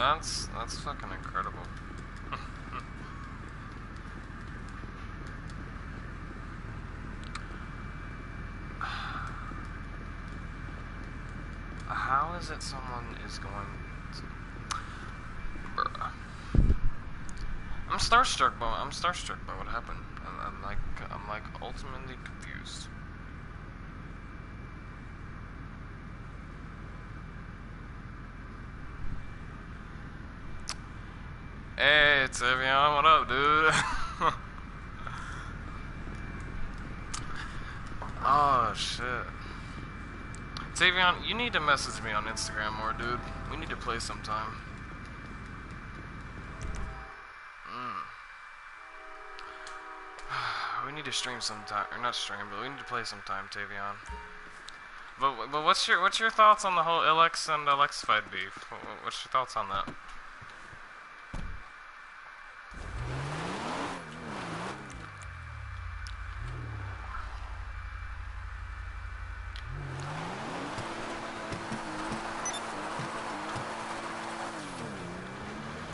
That's fucking incredible. How is it someone is going to... Bruh. I'm starstruck by what happened. I'm like ultimately confused. Hey, it's Evian, what up, dude? Oh shit. Tavion, you need to message me on Instagram more, dude. We need to play sometime. We need to stream sometime, or not stream, but we need to play sometime, Tavion. But what's your thoughts on the whole ILLX and ALEXTAFIED beef? What's your thoughts on that?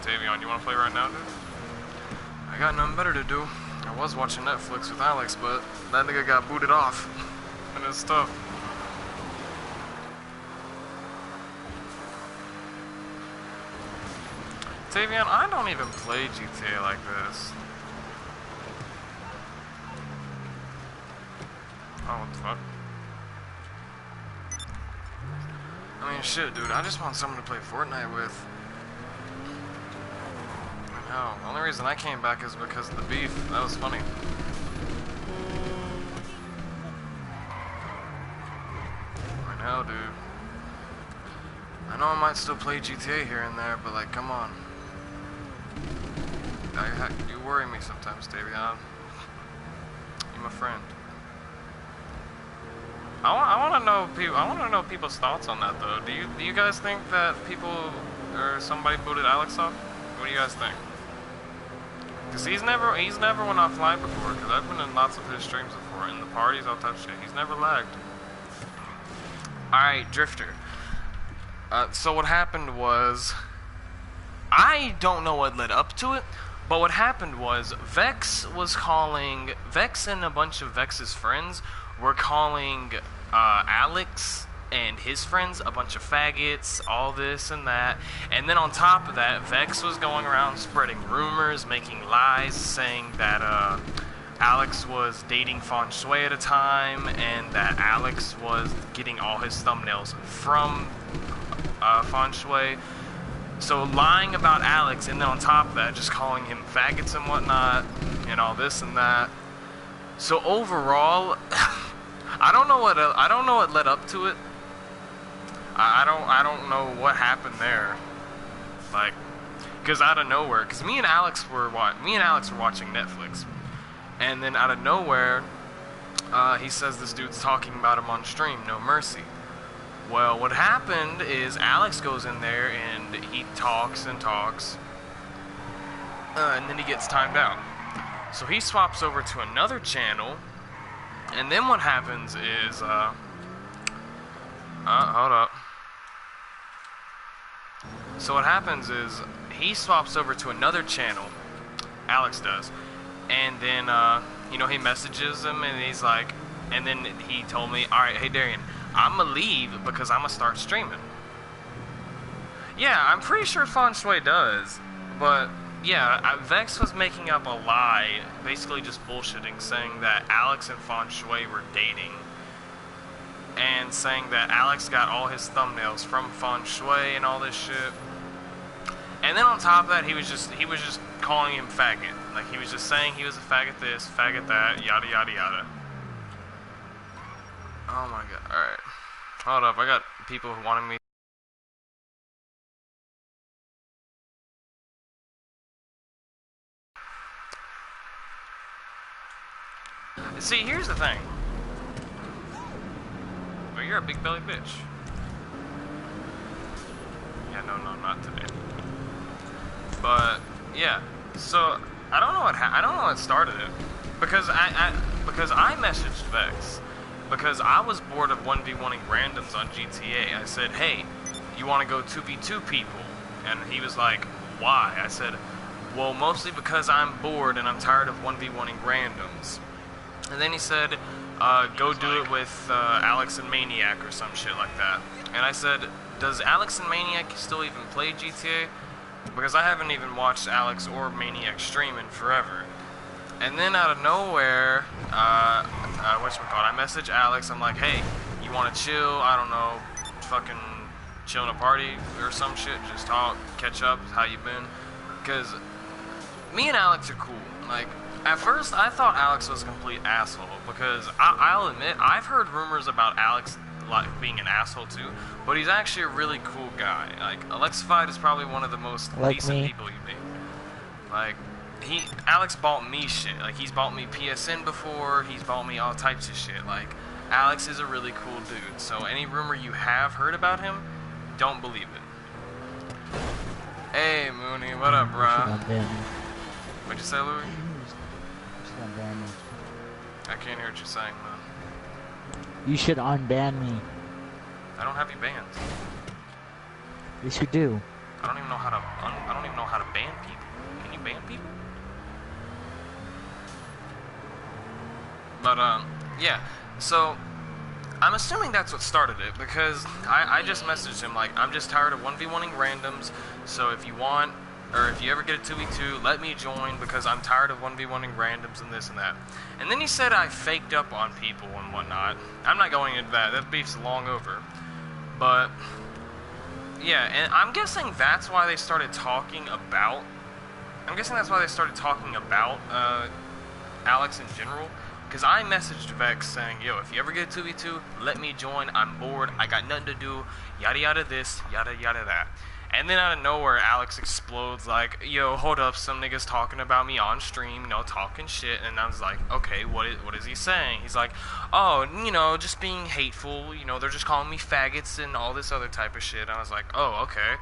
Tavion, you want to play right now, dude? I got nothing better to do. I was watching Netflix with Alex, but that nigga got booted off. And it's tough. Tavion, I don't even play GTA like this. Oh, what the fuck? I mean, shit, dude. I just want someone to play Fortnite with. No, the only reason I came back is because of the beef. That was funny. I know, dude. I know I might still play GTA here and there, but like, come on. You worry me sometimes, Davion. You're my friend. I want to know people's thoughts on that, though. Do you guys think that people or somebody booted Alex off? What do you guys think? Cause he's never went offline before. Cause I've been in lots of his streams before. In the parties, I'll touch it. He's never lagged. All right, Drifter. So what happened was, I don't know what led up to it, but what happened was Vex and a bunch of Vex's friends were calling Alex and his friends a bunch of faggots, all this and that. And then on top of that, Vex was going around spreading rumors, making lies, saying that Alex was dating Feng Shui at a time, and that Alex was getting all his thumbnails from Feng Shui. So lying about Alex, and then on top of that, just calling him faggots and whatnot, and all this and that. So overall, I don't know what led up to it. I don't know what happened there. Like, cause out of nowhere, cause me and Alex were watching Netflix, and then out of nowhere, he says this dude's talking about him on stream, No Mercy. Well, what happened is Alex goes in there and he talks and talks, and then he gets timed out. So he swaps over to another channel, and then what happens is, hold up. So what happens is he swaps over to another channel, Alex does, and then he messages him, and he's like, and then he told me, all right, hey Darian, I'm gonna leave because I'm gonna start streaming. Yeah, I'm pretty sure Feng Shui does, but yeah, Vex was making up a lie, basically just bullshitting, saying that Alex and Feng Shui were dating, and saying that Alex got all his thumbnails from Feng Shui and all this shit. And then on top of that, he was just calling him faggot. Like, he was just saying he was a faggot this, faggot that, yada yada yada. Oh my god. Alright. Hold up, I got people who wanted me. See, here's the thing. Well, you're a big belly bitch. Yeah, no, not today. But yeah, so I don't know what started it, because I messaged Vex because I was bored of 1v1ing randoms on GTA. I said, hey, you want to go 2v2 people? And he was like, why? I said, well, mostly because I'm bored and I'm tired of 1v1ing randoms. And then he said, go do it with Alex and Maniac or some shit like that. And I said, does Alex and Maniac still even play GTA? Because I haven't even watched Alex or Maniac stream in forever. And then out of nowhere, I message Alex. I'm like, hey, you want to chill? I don't know, fucking chill in a party or some shit. Just talk, catch up, how you been? Because me and Alex are cool. Like, at first, I thought Alex was a complete asshole. Because I'll admit, I've heard rumors about Alex like being an asshole too, but he's actually a really cool guy. Like, ALLXAFIED is probably one of the most decent people you meet. Like, Alex bought me shit. Like, he's bought me PSN before, he's bought me all types of shit. Like, Alex is a really cool dude. So any rumor you have heard about him, don't believe it. Hey, Mooney, what up, bruh? What'd you say, Louis? I can't hear what you're saying, man. You should unban me. I don't have you banned. Yes, you do. I don't even know how to ban people. Can you ban people? But yeah. So I'm assuming that's what started it, because I just messaged him like, I'm just tired of 1v1ing randoms. So if you want, or if you ever get a 2v2, let me join, because I'm tired of 1v1ing randoms and this and that. And then he said I faked up on people and whatnot. I'm not going into that. That beef's long over. But yeah, and I'm guessing that's why they started talking about. Alex in general. Because I messaged Vex saying, yo, if you ever get a 2v2, let me join. I'm bored. I got nothing to do. Yada yada this, yada yada that. And then out of nowhere, Alex explodes like, yo, hold up, some niggas talking about me on stream, you know, talking shit. And I was like, okay, what is he saying? He's like, oh, you know, just being hateful, you know, they're just calling me faggots and all this other type of shit. And I was like, oh, okay,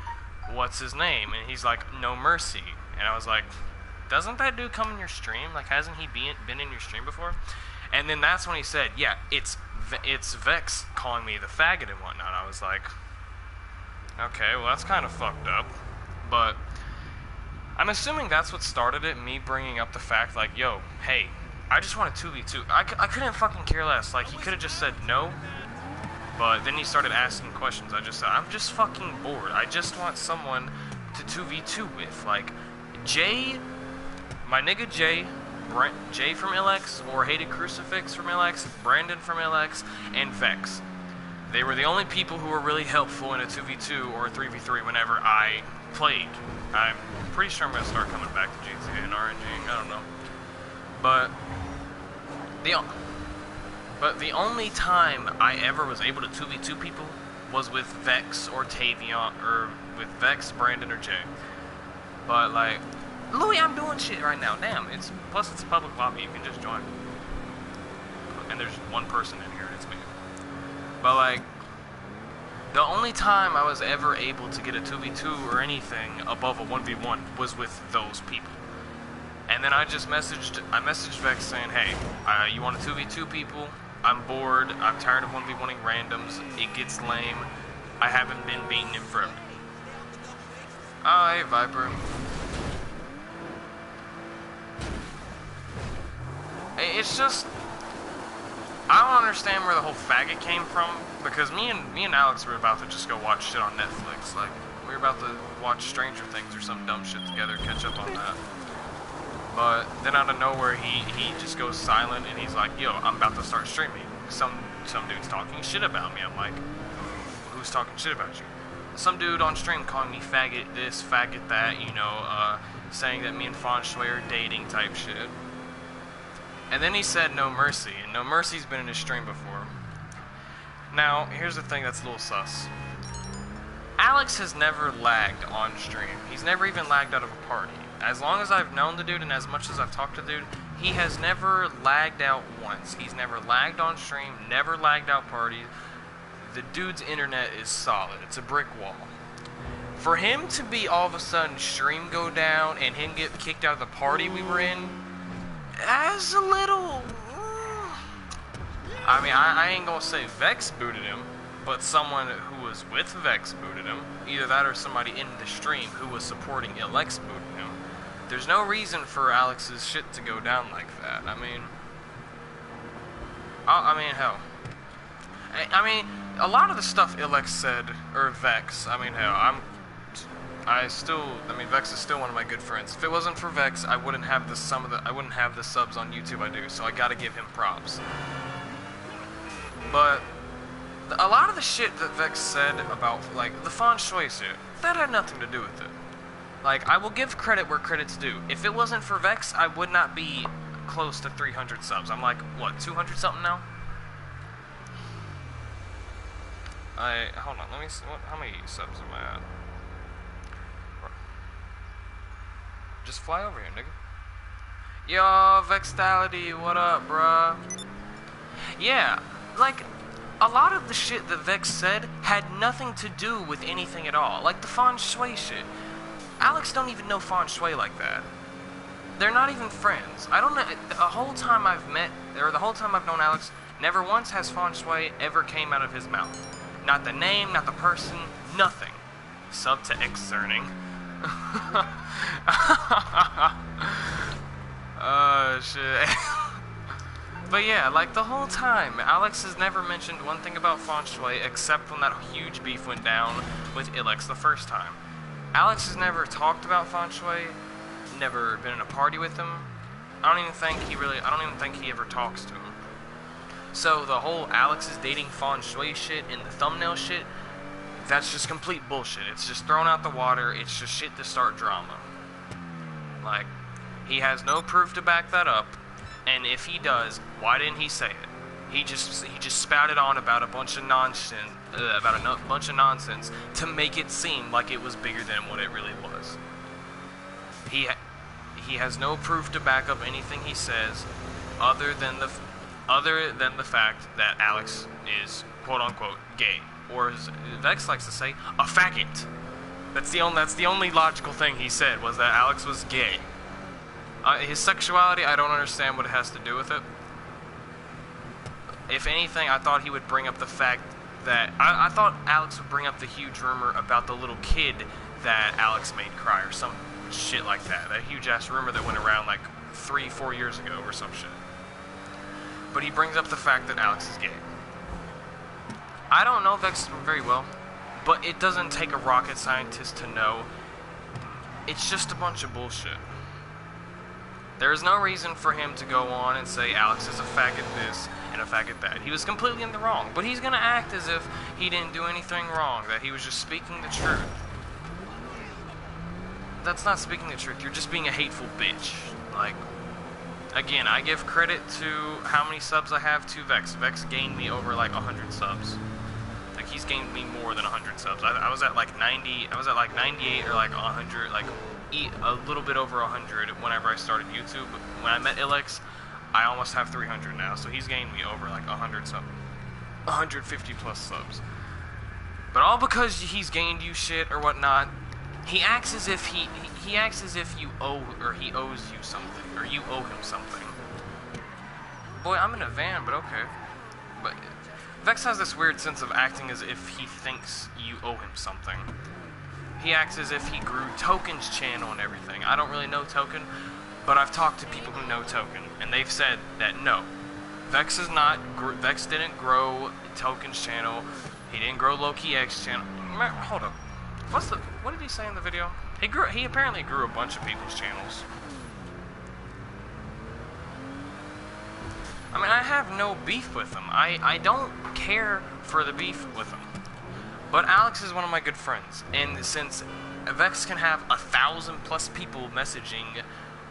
what's his name? And he's like, No Mercy. And I was like, doesn't that dude come in your stream? Like, hasn't he been in your stream before? And then that's when he said, yeah, it's Vex calling me the faggot and whatnot. I was like, okay, well, that's kind of fucked up. But I'm assuming that's what started it, me bringing up the fact, like, yo, hey, I just want a 2v2. I couldn't fucking care less. Like, he could have just said no. But then he started asking questions. I just said, I'm just fucking bored. I just want someone to 2v2 with. Like, Jay, my nigga Jay, Jay from ILLX, or Hated Crucifix from ILLX, Brandon from ILLX, and Vex. They were the only people who were really helpful in a 2v2 or a 3v3 whenever I played. I'm pretty sure I'm going to start coming back to GTA and RNG, I don't know. But the only time I ever was able to 2v2 people was with Vex or Tavion, or with Vex, Brandon, or Jay. But like, Louis, I'm doing shit right now, damn, plus it's a public lobby, you can just join. And there's one person in here, and it's me. But like, the only time I was ever able to get a 2v2 or anything above a 1v1 was with those people. And then I messaged Vex saying, hey, you want a 2v2 people? I'm bored, I'm tired of 1v1ing randoms, it gets lame, I haven't been beating him forever. Oh, hey, Viper. It's just, I don't understand where the whole faggot came from, because me and Alex were about to just go watch shit on Netflix. Like, we were about to watch Stranger Things or some dumb shit together, catch up on that. But then out of nowhere, he just goes silent, and he's like, yo, I'm about to start streaming. Some dude's talking shit about me. I'm like, who's talking shit about you? Some dude on stream calling me faggot this, faggot that, you know, saying that me and Fanshui are dating type shit. And then he said No Mercy, and No Mercy's been in his stream before. Now, here's the thing that's a little sus. Alex has never lagged on stream. He's never even lagged out of a party. As long as I've known the dude and as much as I've talked to the dude, he has never lagged out once. He's never lagged on stream, never lagged out parties. The dude's internet is solid. It's a brick wall. For him to be all of a sudden stream go down and him get kicked out of the party we were in, that's a little... I mean, I ain't gonna say Vex booted him, but someone who was with Vex booted him. Either that or somebody in the stream who was supporting ILLX booted him. There's no reason for Alex's shit to go down like that. I mean, hell. I mean, a lot of the stuff ILLX said, or Vex, I mean, hell, Vex is still one of my good friends. If it wasn't for Vex, I wouldn't have the subs on YouTube I do, so I gotta give him props. But a lot of the shit that Vex said about, like, the feng shui shit, that had nothing to do with it. Like, I will give credit where credit's due. If it wasn't for Vex, I would not be close to 300 subs. I'm like, what, 200 something now? Hold on, let me see, how many subs am I at? Just fly over here, nigga. Yo, Vextality, what up, bruh? Yeah, like, a lot of the shit that Vex said had nothing to do with anything at all. Like the feng shui shit. Alex don't even know feng shui like that. They're not even friends. I don't know, the whole time I've known Alex, never once has feng shui ever came out of his mouth. Not the name, not the person, nothing. Sub to excerning. Oh, shit. But yeah, like the whole time, Alex has never mentioned one thing about feng shui except when that huge beef went down with ILLX the first time. Alex has never talked about feng shui, never been in a party with him. I don't even think he ever talks to him. So the whole Alex is dating feng shui shit and the thumbnail shit, that's just complete bullshit. It's just thrown out the water. It's just shit to start drama. Like, he has no proof to back that up, and if he does, why didn't he say it? He just spouted on about a bunch of nonsense, to make it seem like it was bigger than what it really was. He has no proof to back up anything he says, other than the fact that Alex is quote unquote gay, or as Vex likes to say, a faggot. That's the only logical thing he said, was that Alex was gay. His sexuality, I don't understand what it has to do with it. If anything, I thought he would bring up the fact that I thought Alex would bring up the huge rumor about the little kid that Alex made cry, or some shit like that. That huge ass rumor that went around like 3-4 years ago or some shit. But he brings up the fact that Alex is gay. I don't know Vex very well, but it doesn't take a rocket scientist to know it's just a bunch of bullshit. There is no reason for him to go on and say Alex is a faggot this and a faggot that. He was completely in the wrong, but he's gonna act as if he didn't do anything wrong, that he was just speaking the truth. That's not speaking the truth, you're just being a hateful bitch. Like, again, I give credit to how many subs I have to Vex. Vex gained me over like 100 subs. Like, he's gained me more than 100 subs. I was at like 90, I was at like 98 or like 100, like a little bit over 100 whenever I started YouTube. When I met ILLX, I almost have 300 now, so he's gained me over like 100 subs. 150 plus subs. But all because he's gained you shit or whatnot, he acts as if he acts as if you owe, or he owes you something, or you owe him something. Boy, I'm in a van, but okay. But Vex has this weird sense of acting as if he thinks you owe him something. He acts as if he grew Token's channel and everything. I don't really know Token, but I've talked to people who know Token, and they've said that no, Vex didn't grow Token's channel. He didn't grow Low-Key X channel. Hold up. What did he say in the video? He apparently grew a bunch of people's channels. I mean, I have no beef with him. I don't care for the beef with him. But Alex is one of my good friends, and since Vex can have 1,000+ people messaging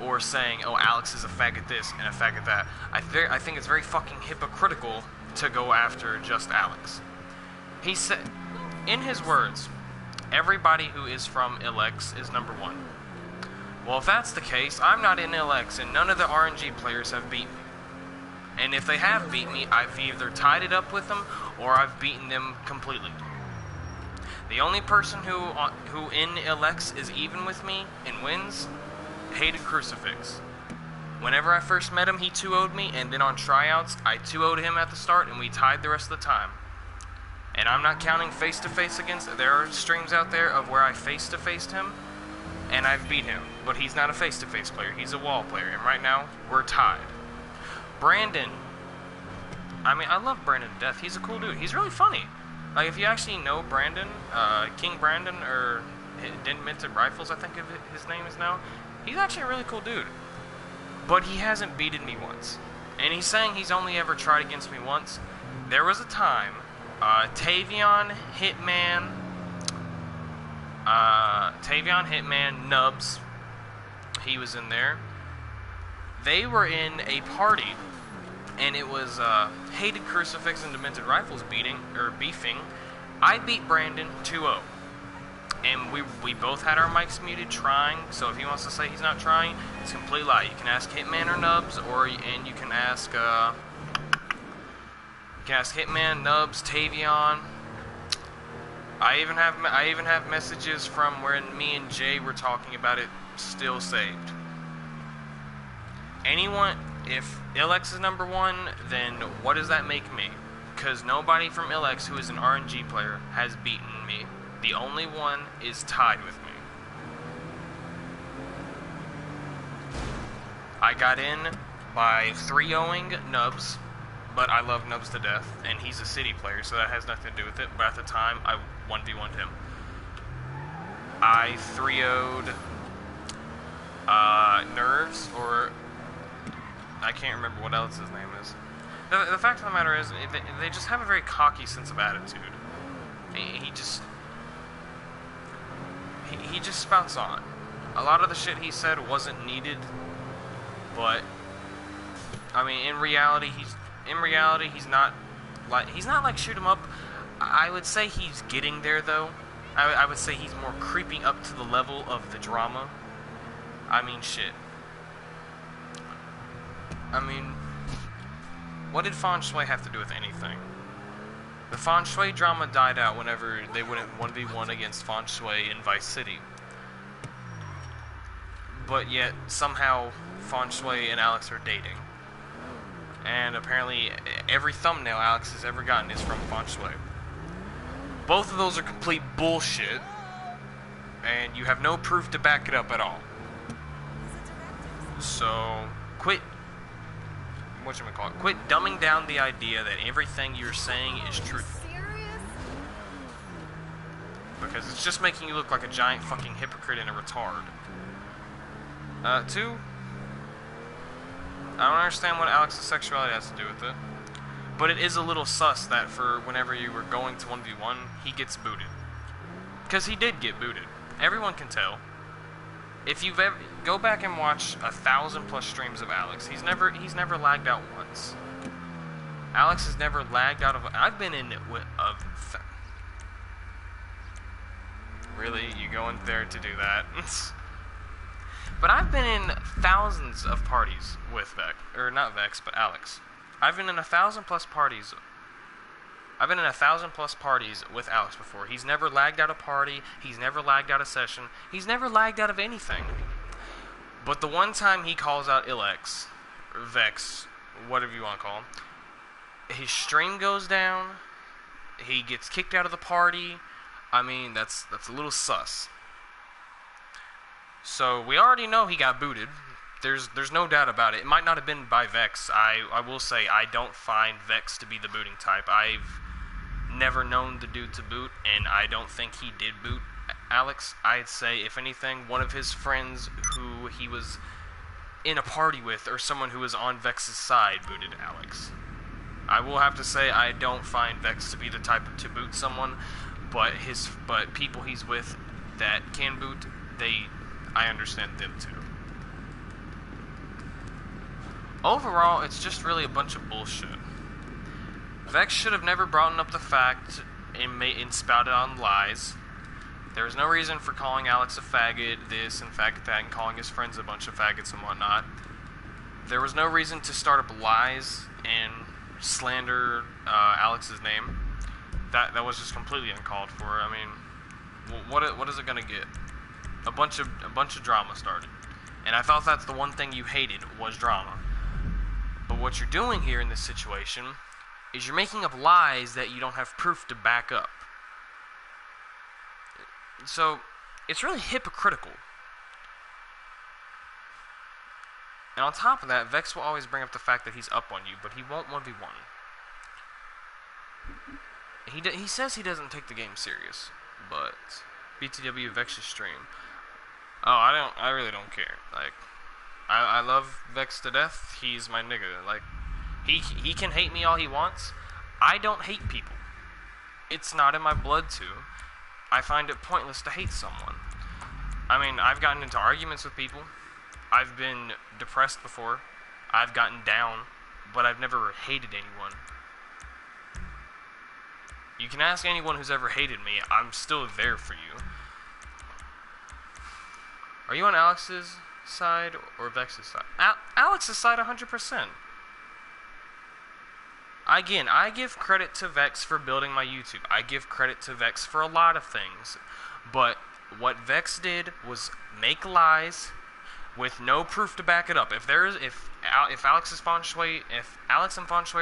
or saying, oh, Alex is a faggot this and a faggot that, I think it's very fucking hypocritical to go after just Alex. He said, in his words, everybody who is from ILLX is number one. Well, if that's the case, I'm not in ILLX, and none of the RNG players have beat me. And if they have beat me, I've either tied it up with them, or I've beaten them completely. The only person who in ILLX is even with me and wins, Hated Crucifix. Whenever I first met him, he 2-0'd me, and then on tryouts, I 2-0'd him at the start, and we tied the rest of the time. And I'm not counting face-to-face against... There are streams out there of where I face-to-faced him, and I've beat him. But he's not a face-to-face player. He's a wall player. And right now, we're tied. Brandon. I mean, I love Brandon to death. He's a cool dude. He's really funny. Like, if you actually know Brandon, King Brandon, or Dented Rifles, I think his name is now, he's actually a really cool dude. But he hasn't beaten me once. And he's saying he's only ever tried against me once. There was a time, Tavion, Hitman, Nubs, he was in there. They were in a party, and it was Hated Crucifix and Demented Rifles beefing. I beat Brandon 2-0. And we both had our mics muted trying, so if he wants to say he's not trying, it's a complete lie. You can ask Hitman or Nubs, and you can ask Hitman, Nubs, Tavion. I even have messages from when me and Jay were talking about it still saved. Anyone, if ILLX is number one, then what does that make me? Because nobody from ILLX who is an RNG player has beaten me. The only one is tied with me. I got in by 3-0ing Nubs, but I love Nubs to death, and he's a city player, so that has nothing to do with it. But at the time, I 1v1'd him. I 3-0'd Nerves, or I can't remember what else his name is. The fact of the matter is, they just have a very cocky sense of attitude. He just spouts on. A lot of the shit he said wasn't needed, but I mean, in reality, he's not like shoot 'em up. I would say he's getting there though. I would say he's more creeping up to the level of the drama. I mean, shit. I mean, what did Feng Shui have to do with anything? The Feng Shui drama died out whenever they went 1v1 against Feng Shui in Vice City. But yet, somehow, Feng Shui and Alex are dating. And apparently, every thumbnail Alex has ever gotten is from Feng Shui. Both of those are complete bullshit, and you have no proof to back it up at all. So, quit dumbing down the idea that everything you're saying is true. Because it's just making you look like a giant fucking hypocrite and a retard. Two, I don't understand what Alex's sexuality has to do with it. But it is a little sus that for whenever you were going to 1v1, he gets booted. Because he did get booted. Everyone can tell. If you've ever go back and watch 1,000+ streams of Alex, he's never lagged out once. Alex has never lagged out of. I've been in really, you going there to do that? But I've been in thousands of parties with Vex, or not Vex, but Alex. I've been in 1,000+ parties. I've been in 1,000+ parties with Alex before. He's never lagged out a party. He's never lagged out a session. He's never lagged out of anything. But the one time he calls out ILLX, or Vex, whatever you want to call him, his stream goes down. He gets kicked out of the party. I mean, that's a little sus. So we already know he got booted. There's no doubt about it. It might not have been by Vex. I will say I don't find Vex to be the booting type. I've never known the dude to boot, and I don't think he did boot Alex. I'd say, if anything, one of his friends who he was in a party with, or someone who was on Vex's side, booted Alex. I will have to say I don't find Vex to be the type to boot someone, but people he's with that can boot, I understand them too. Overall, it's just really a bunch of bullshit. Vex should have never brought up the fact and spouted on lies. There was no reason for calling Alex a faggot, this and faggot that, and calling his friends a bunch of faggots and whatnot. There was no reason to start up lies and slander Alex's name. That was just completely uncalled for. I mean, what is it gonna get? A bunch of drama started, and I thought that's the one thing you hated was drama. But what you're doing here in this situation is you're making up lies that you don't have proof to back up. So, it's really hypocritical. And on top of that, Vex will always bring up the fact that he's up on you, but he won't 1v1. He says he doesn't take the game serious, but BTW Vex's stream. Oh, I really don't care. Like, I love Vex to death. He's my nigga. Like, he can hate me all he wants. I don't hate people. It's not in my blood to. I find it pointless to hate someone. I mean, I've gotten into arguments with people. I've been depressed before. I've gotten down, but I've never hated anyone. You can ask anyone who's ever hated me. I'm still there for you. Are you on Alex's side or Vex's side? Alex's side 100%. Again, I give credit to Vex for building my YouTube. I give credit to Vex for a lot of things. But what Vex did was make lies with no proof to back it up. If Alex and Feng Shui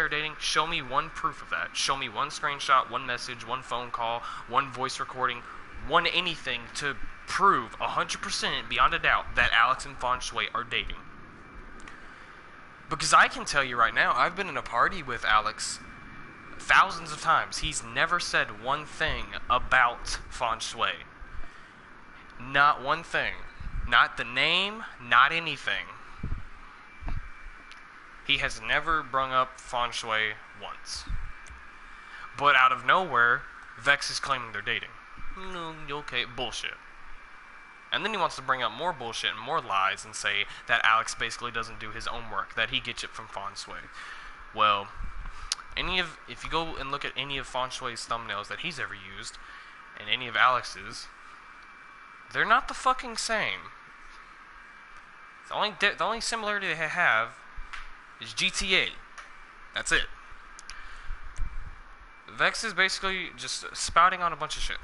are dating, show me one proof of that. Show me one screenshot, one message, one phone call, one voice recording, one anything to prove 100% beyond a doubt that Alex and Feng Shui are dating. Because I can tell you right now, I've been in a party with Alex thousands of times. He's never said one thing about Feng Shui. Not one thing. Not the name, not anything. He has never brung up Feng Shui once. But out of nowhere, Vex is claiming they're dating. Okay, bullshit. And then he wants to bring up more bullshit and more lies and say that Alex basically doesn't do his own work, that he gets it from Feng Shui. Well, if you go and look at any of Feng Shui's thumbnails that he's ever used, and any of Alex's, they're not the fucking same. The only similarity they have is GTA. That's it. Vex is basically just spouting on a bunch of shit.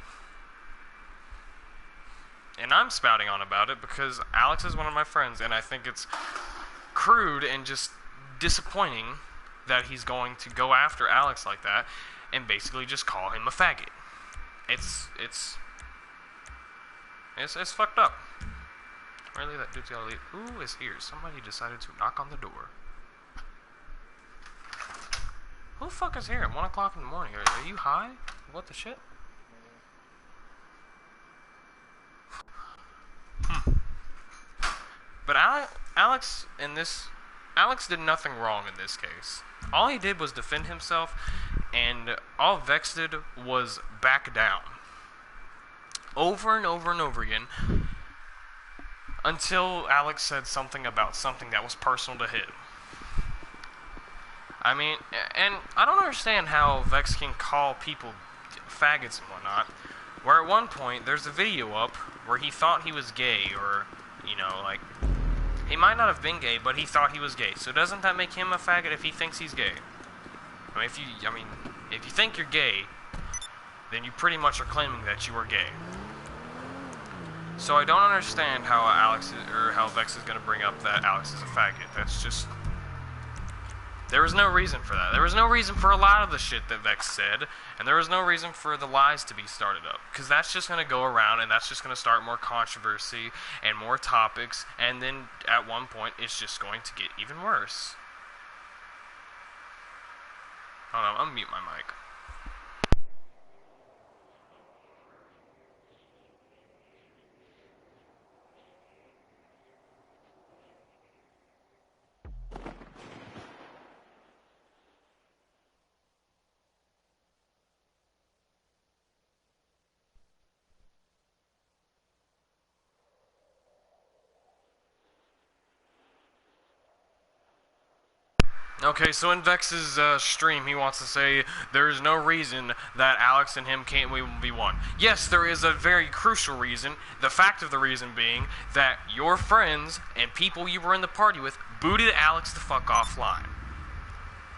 And I'm spouting on about it because Alex is one of my friends, and I think it's crude and just disappointing that he's going to go after Alex like that and basically just call him a faggot. It's fucked up. Really, that dude's gotta leave. Who is here? Somebody decided to knock on the door. Who the fuck is here at 1 o'clock in the morning? Are you high? What the shit? But Alex did nothing wrong in this case. All he did was defend himself, and all Vex did was back down. Over and over and over again, until Alex said something about something that was personal to him. I mean, and I don't understand how Vex can call people faggots and whatnot, where at one point, there's a video up where he thought he was gay, or, you know, like, he might not have been gay, but he thought he was gay. So doesn't that make him a faggot if he thinks he's gay? If you think you're gay, then you pretty much are claiming that you are gay. So I don't understand how Vex is going to bring up that Alex is a faggot. That's just... There was no reason for that. There was no reason for a lot of the shit that Vex said, and there was no reason for the lies to be started up. Because that's just going to go around, and that's just going to start more controversy and more topics, and then at one point, it's just going to get even worse. Hold on, I'm going to mute my mic. Okay, so in Vex's stream, he wants to say there is no reason that Alex and him can't be one. Yes, there is a very crucial reason. The fact of the reason being that your friends and people you were in the party with booted Alex the fuck offline.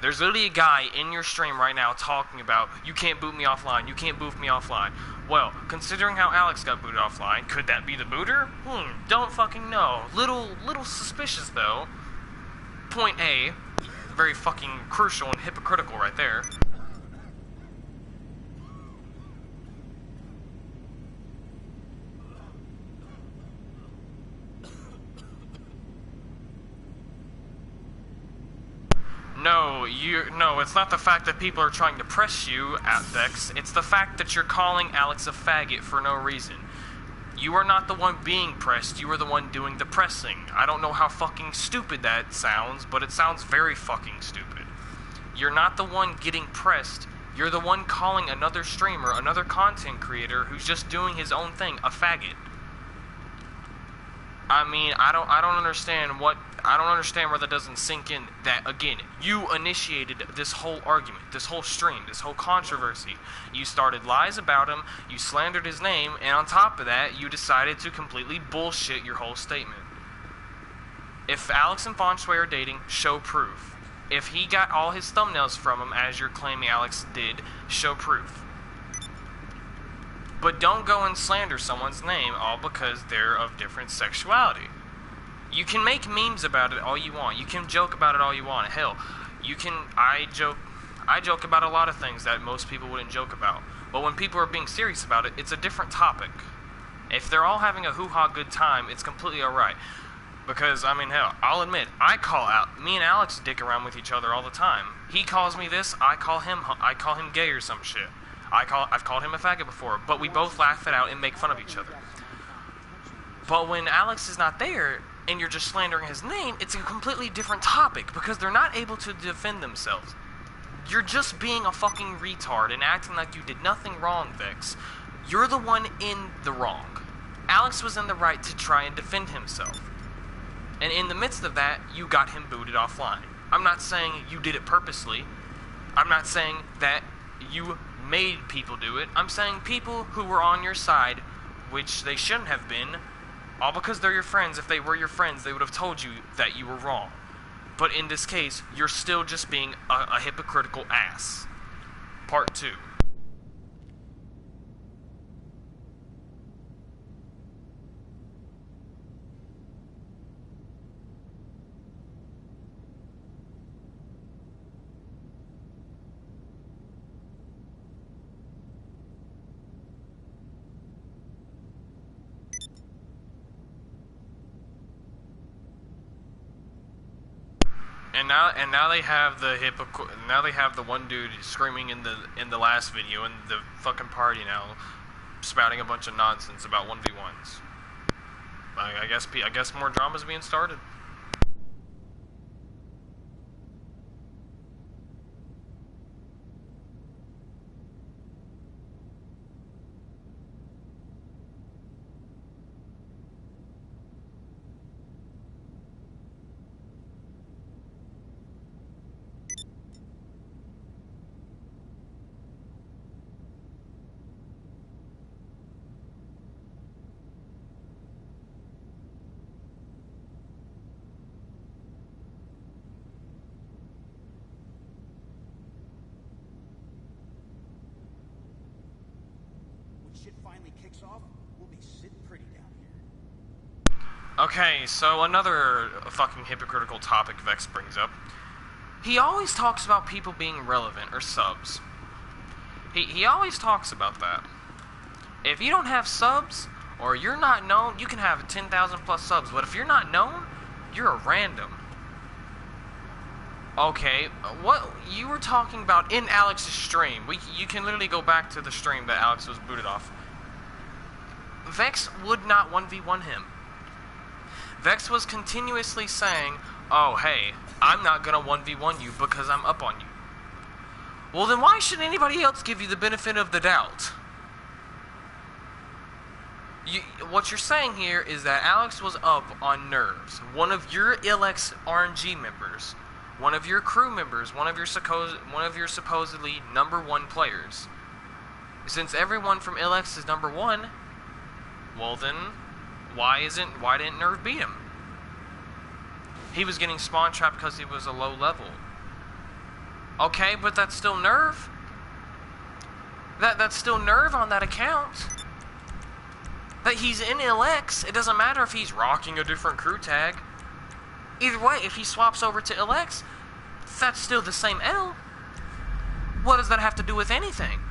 There's literally a guy in your stream right now talking about, you can't boot me offline, you can't boot me offline. Well, considering how Alex got booted offline, could that be the booter? Don't fucking know. Little suspicious though. Point A. Very fucking crucial and hypocritical right there. No, it's not the fact that people are trying to press you at Vex. It's the fact that you're calling Alex a faggot for no reason. You are not the one being pressed, you are the one doing the pressing. I don't know how fucking stupid that sounds, but it sounds very fucking stupid. You're not the one getting pressed, you're the one calling another streamer, another content creator who's just doing his own thing, a faggot. I mean, I don't understand where that doesn't sink in. That, again, you initiated this whole argument, this whole stream, this whole controversy. You started lies about him, you slandered his name, and on top of that, you decided to completely bullshit your whole statement. If Alex and Fonshui are dating, show proof. If he got all his thumbnails from him, as you're claiming Alex did, show proof. But don't go and slander someone's name all because they're of different sexuality. You can make memes about it all you want. You can joke about it all you want. Hell, I joke about a lot of things that most people wouldn't joke about. But when people are being serious about it, it's a different topic. If they're all having a hoo-ha good time, it's completely alright. Because, I mean, hell, I'll admit, me and Alex dick around with each other all the time. He calls me this, I call him gay or some shit. I've called him a faggot before, but we both laugh it out and make fun of each other. But when Alex is not there, and you're just slandering his name, it's a completely different topic, because they're not able to defend themselves. You're just being a fucking retard and acting like you did nothing wrong, Vex. You're the one in the wrong. Alex was in the right to try and defend himself. And in the midst of that, you got him booted offline. I'm not saying you did it purposely. I'm not saying that you made people do it. I'm saying people who were on your side, which they shouldn't have been, all because they're your friends. If they were your friends, they would have told you that you were wrong. But in this case, you're still just being a hypocritical ass. Part 2. And now they have the one dude screaming in the last video in the fucking party now, spouting a bunch of nonsense about 1v1s. I guess more drama's being started. Finally kicks off, we'll be sitting pretty down here. Okay, so another fucking hypocritical topic Vex brings up. He always talks about people being relevant or subs. He always talks about that. If you don't have subs or you're not known, you can have 10,000 plus subs, but if you're not known, you're a random. Okay, what you were talking about in Alex's stream, you can literally go back to the stream that Alex was booted off. Vex would not 1v1 him. Vex was continuously saying, oh hey, I'm not gonna 1v1 you because I'm up on you. Well then why should anybody else give you the benefit of the doubt? What you're saying here is that Alex was up on nerves. One of your ILLX RNG members, one of your crew members, one of your supposedly #1 players. Since everyone from ILLX is #1, well then, why didn't Nerve beat him? He was getting spawn trapped because he was a low level. Okay, but that's still Nerve. That's still Nerve on that account. That he's in ILLX, it doesn't matter if he's rocking a different crew tag. Either way, if he swaps over to ILLX, that's still the same L. What does that have to do with anything?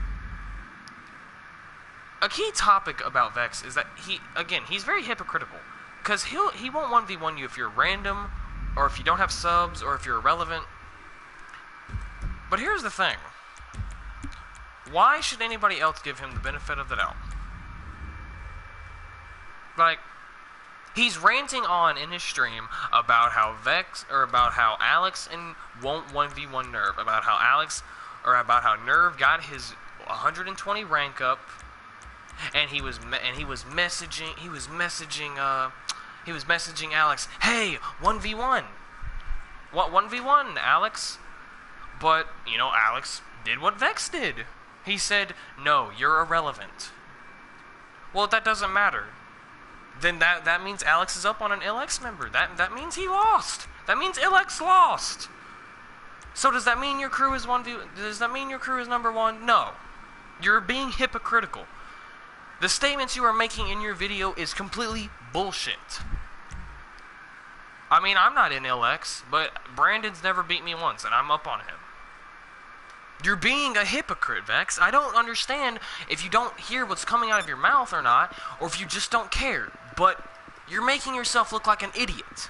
A key topic about Vex is that he's very hypocritical. Because he won't 1v1 you if you're random, or if you don't have subs, or if you're irrelevant. But here's the thing. Why should anybody else give him the benefit of the doubt? Like, he's ranting on in his stream about how Alex and won't 1v1 Nerve, about how Nerve got his 120 rank up, and he was messaging Alex, hey, 1v1. What 1v1, Alex? But, you know, Alex did what Vex did. He said, no, you're irrelevant. Well, that doesn't matter. Then that means Alex is up on an ILLX member. That means he lost. That means ILLX lost. So does that mean your crew is does that mean your crew is number one? No. You're being hypocritical. The statements you are making in your video is completely bullshit. I mean, I'm not in ILLX, but Brandon's never beat me once, and I'm up on him. You're being a hypocrite, Vex. I don't understand if you don't hear what's coming out of your mouth or not, or if you just don't care. But you're making yourself look like an idiot.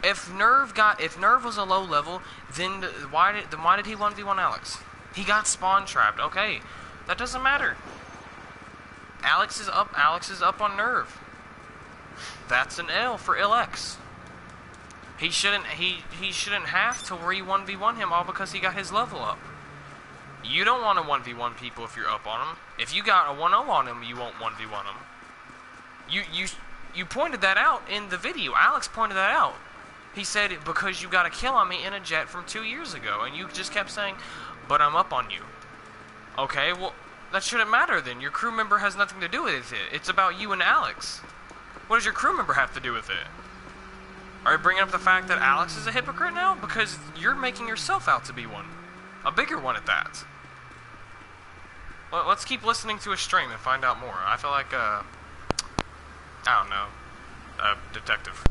If Nerve was a low level, then why did he 1v1 Alex? He got spawn trapped. Okay, that doesn't matter. Alex is up on Nerve. That's an L for ILLX. He shouldn't have to re-1v1 him all because he got his level up. You don't want to 1v1 people if you're up on them. If you got a 1-0 on him, you won't 1v1 him. You pointed that out in the video. Alex pointed that out. He said, because you got a kill on me in a jet from 2 years ago, and you just kept saying, but I'm up on you. Okay, well, that shouldn't matter then. Your crew member has nothing to do with it. It's about you and Alex. What does your crew member have to do with it? Are you bringing up the fact that Alex is a hypocrite now? Because you're making yourself out to be one. A bigger one at that. Well, let's keep listening to his stream and find out more. I feel like, I don't know, a detective.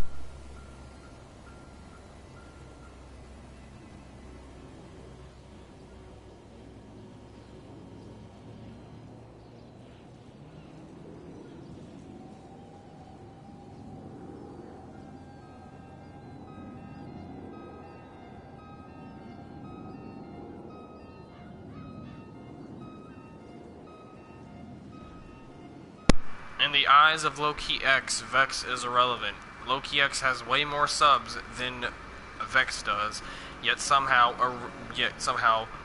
In the eyes of Low-Key X, Vex is irrelevant. Low-Key X has way more subs than Vex does, yet somehow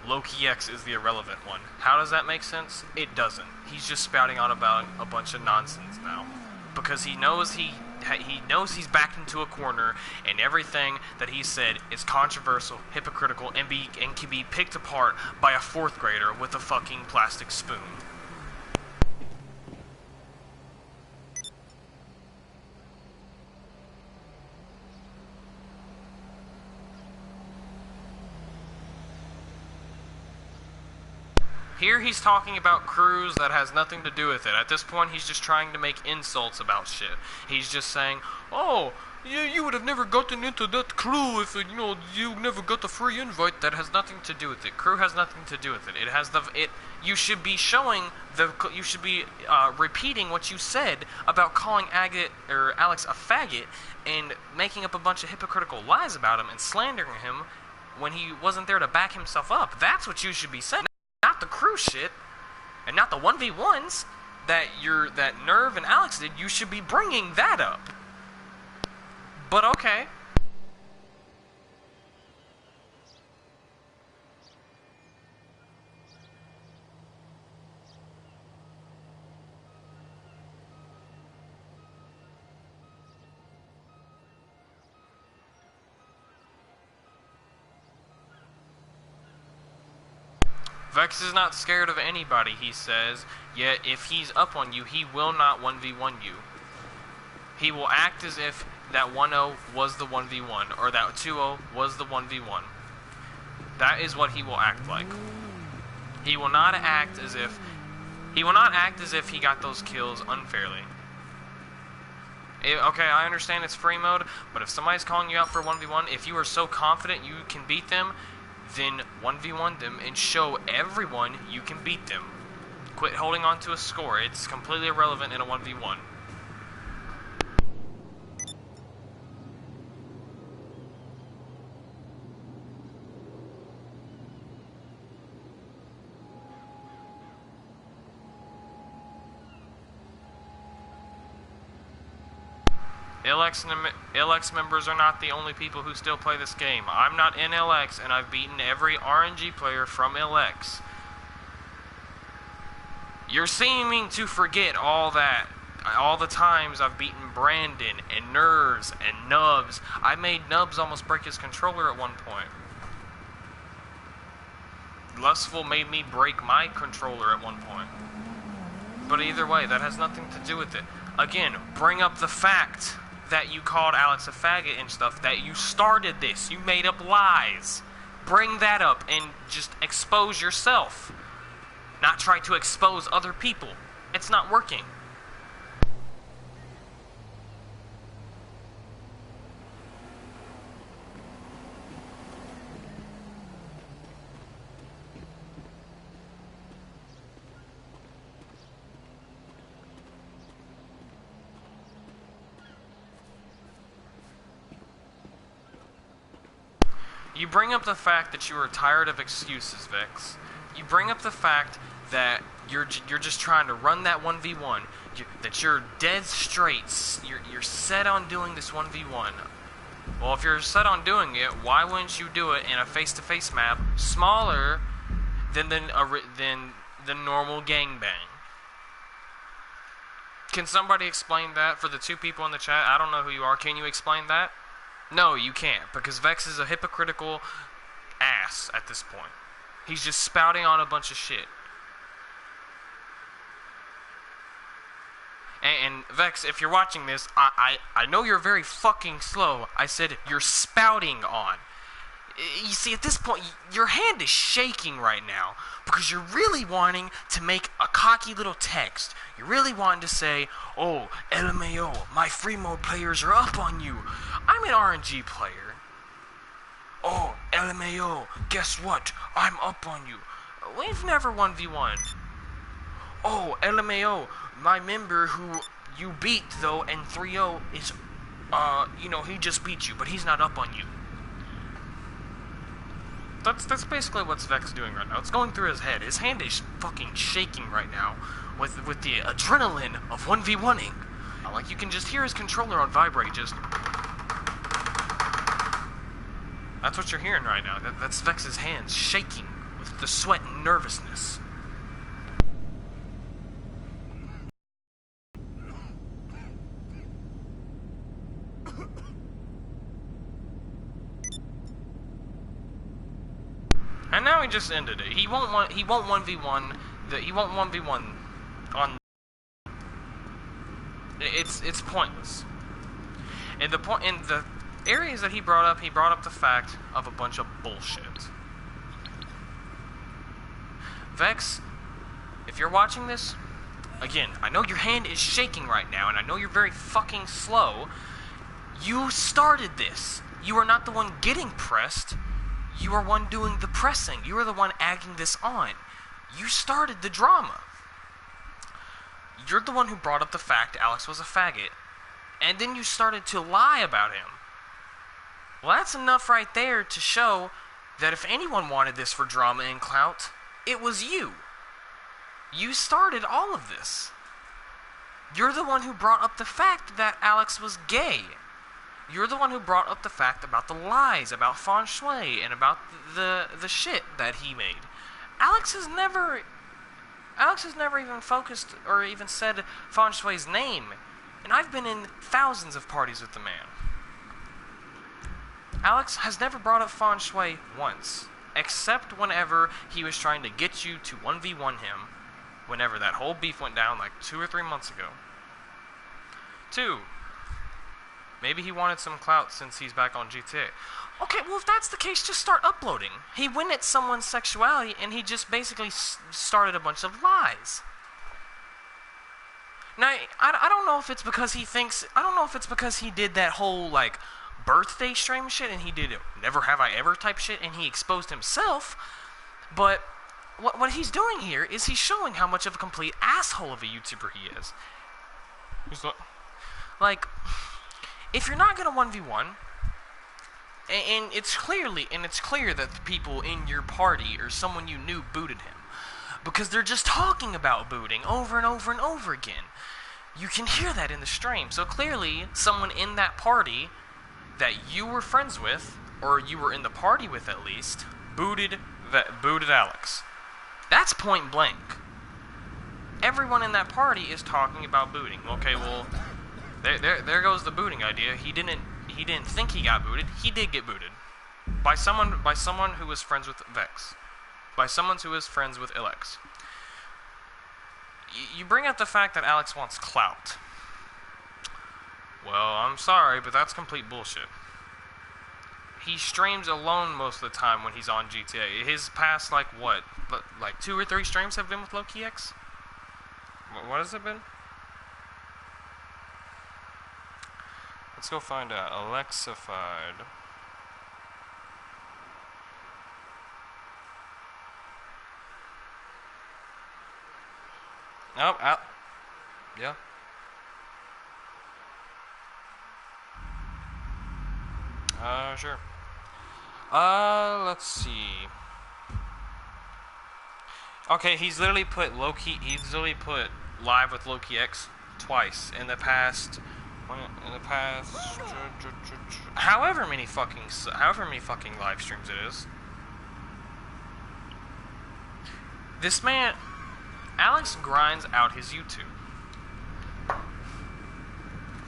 Low-Key X is the irrelevant one. How does that make sense? It doesn't. He's just spouting on about a bunch of nonsense now. Because he knows he's backed into a corner, and everything that he said is controversial, hypocritical, and can be picked apart by a 4th grader with a fucking plastic spoon. Here he's talking about crews that has nothing to do with it. At this point, he's just trying to make insults about shit. He's just saying, oh, you would have never gotten into that crew if, you never got the free invite. That has nothing to do with it. Crew has nothing to do with it. You should be repeating what you said about calling Alex a faggot and making up a bunch of hypocritical lies about him and slandering him when he wasn't there to back himself up. That's what you should be saying. Not the crew shit, and not the 1v1s that Nerve and Alex did. You should be bringing that up. But okay. Vex is not scared of anybody, he says, yet if he's up on you, he will not 1v1 you. He will act as if that 1-0 was the 1v1, or that 2-0 was the 1v1. That is what he will act like. He will not act as if he got those kills unfairly. Okay, I understand it's free mode, but if somebody's calling you out for 1v1, if you are so confident you can beat them, then 1v1 them and show everyone you can beat them. Quit holding on to a score. It's completely irrelevant in a 1v1. ILLX members are not the only people who still play this game. I'm not in ILLX, and I've beaten every RNG player from ILLX. You're seeming to forget all that. All the times I've beaten Brandon and Nerves and Nubs. I made Nubs almost break his controller at one point. Lustful made me break my controller at one point. But either way, that has nothing to do with it. Again, bring up the fact that you called Alex a faggot and stuff, that you started this. You made up lies. Bring that up and just expose yourself. Not try to expose other people. It's not working. You bring up the fact that you are tired of excuses, Vex. You bring up the fact that you're just trying to run that 1v1. That you're dead straight. You're set on doing this 1v1. Well, if you're set on doing it, why wouldn't you do it in a face-to-face map smaller than the normal gangbang? Can somebody explain that for the two people in the chat? I don't know who you are. Can you explain that? No, you can't, because Vex is a hypocritical ass at this point. He's just spouting on a bunch of shit. And Vex, if you're watching this, I know you're very fucking slow. I said you're spouting on. You see, at this point, your hand is shaking right now because you're really wanting to make a cocky little text. You're really wanting to say, oh, LMAO, my free mode players are up on you. I'm an RNG player. Oh, LMAO, guess what? I'm up on you. We've never 1v1'd. Oh, LMAO, my member who you beat, though, and 3-0 is, he just beat you, but he's not up on you. That's basically what's Vex doing right now. It's going through his head. His hand is fucking shaking right now with the adrenaline of 1v1ing. Like, you can just hear his controller on vibrate, just... That's what you're hearing right now. That's Vex's hands shaking with the sweat and nervousness. And now he just ended it. He won't 1v1 on. It's pointless. And in the areas that he brought up the fact of a bunch of bullshit. Vex, if you're watching this, again, I know your hand is shaking right now, and I know you're very fucking slow. You started this. You are not the one getting pressed. You are one doing the pressing. You are the one agging this on. You started the drama. You're the one who brought up the fact Alex was a faggot, and then you started to lie about him. Well, that's enough right there to show that if anyone wanted this for drama and clout, it was you. You started all of this. You're the one who brought up the fact that Alex was gay. You're the one who brought up the fact about the lies about feng shui and about the shit that he made. Alex has never even focused or even said feng shui's name, and I've been in thousands of parties with the man. Alex has never brought up feng shui once, except whenever he was trying to get you to 1v1 him, whenever that whole beef went down like 2 or 3 months ago. 2. Maybe he wanted some clout since he's back on GTA. Okay, well, if that's the case, just start uploading. He went at someone's sexuality, and he just basically started a bunch of lies. Now, I don't know if it's because he thinks... I don't know if it's because he did that whole, like, birthday stream shit, and he did never have I ever type shit, and he exposed himself, but what he's doing here is he's showing how much of a complete asshole of a YouTuber he is. Like... If you're not gonna 1v1, and it's clear that the people in your party or someone you knew booted him, because they're just talking about booting over and over and over again. You can hear that in the stream. So clearly, someone in that party that you were friends with, or you were in the party with at least, booted Alex. That's point blank. Everyone in that party is talking about booting. Okay, well, there goes the booting idea. He didn't think he got booted. He did get booted by someone who was friends with Vex, by someone who is friends with ILLX. You bring up the fact that Alex wants clout. Well, I'm sorry, but that's complete bullshit. He streams alone most of the time when he's on GTA. His past, like 2 or 3 streams have been with Loki X? What has it been? Let's go find out. ALEXTAFIED. Nope, out. Yeah. Sure. Let's see. Okay, he's literally put live with Loki X twice in the past. However many fucking live streams it is. This man, Alex, grinds out his YouTube.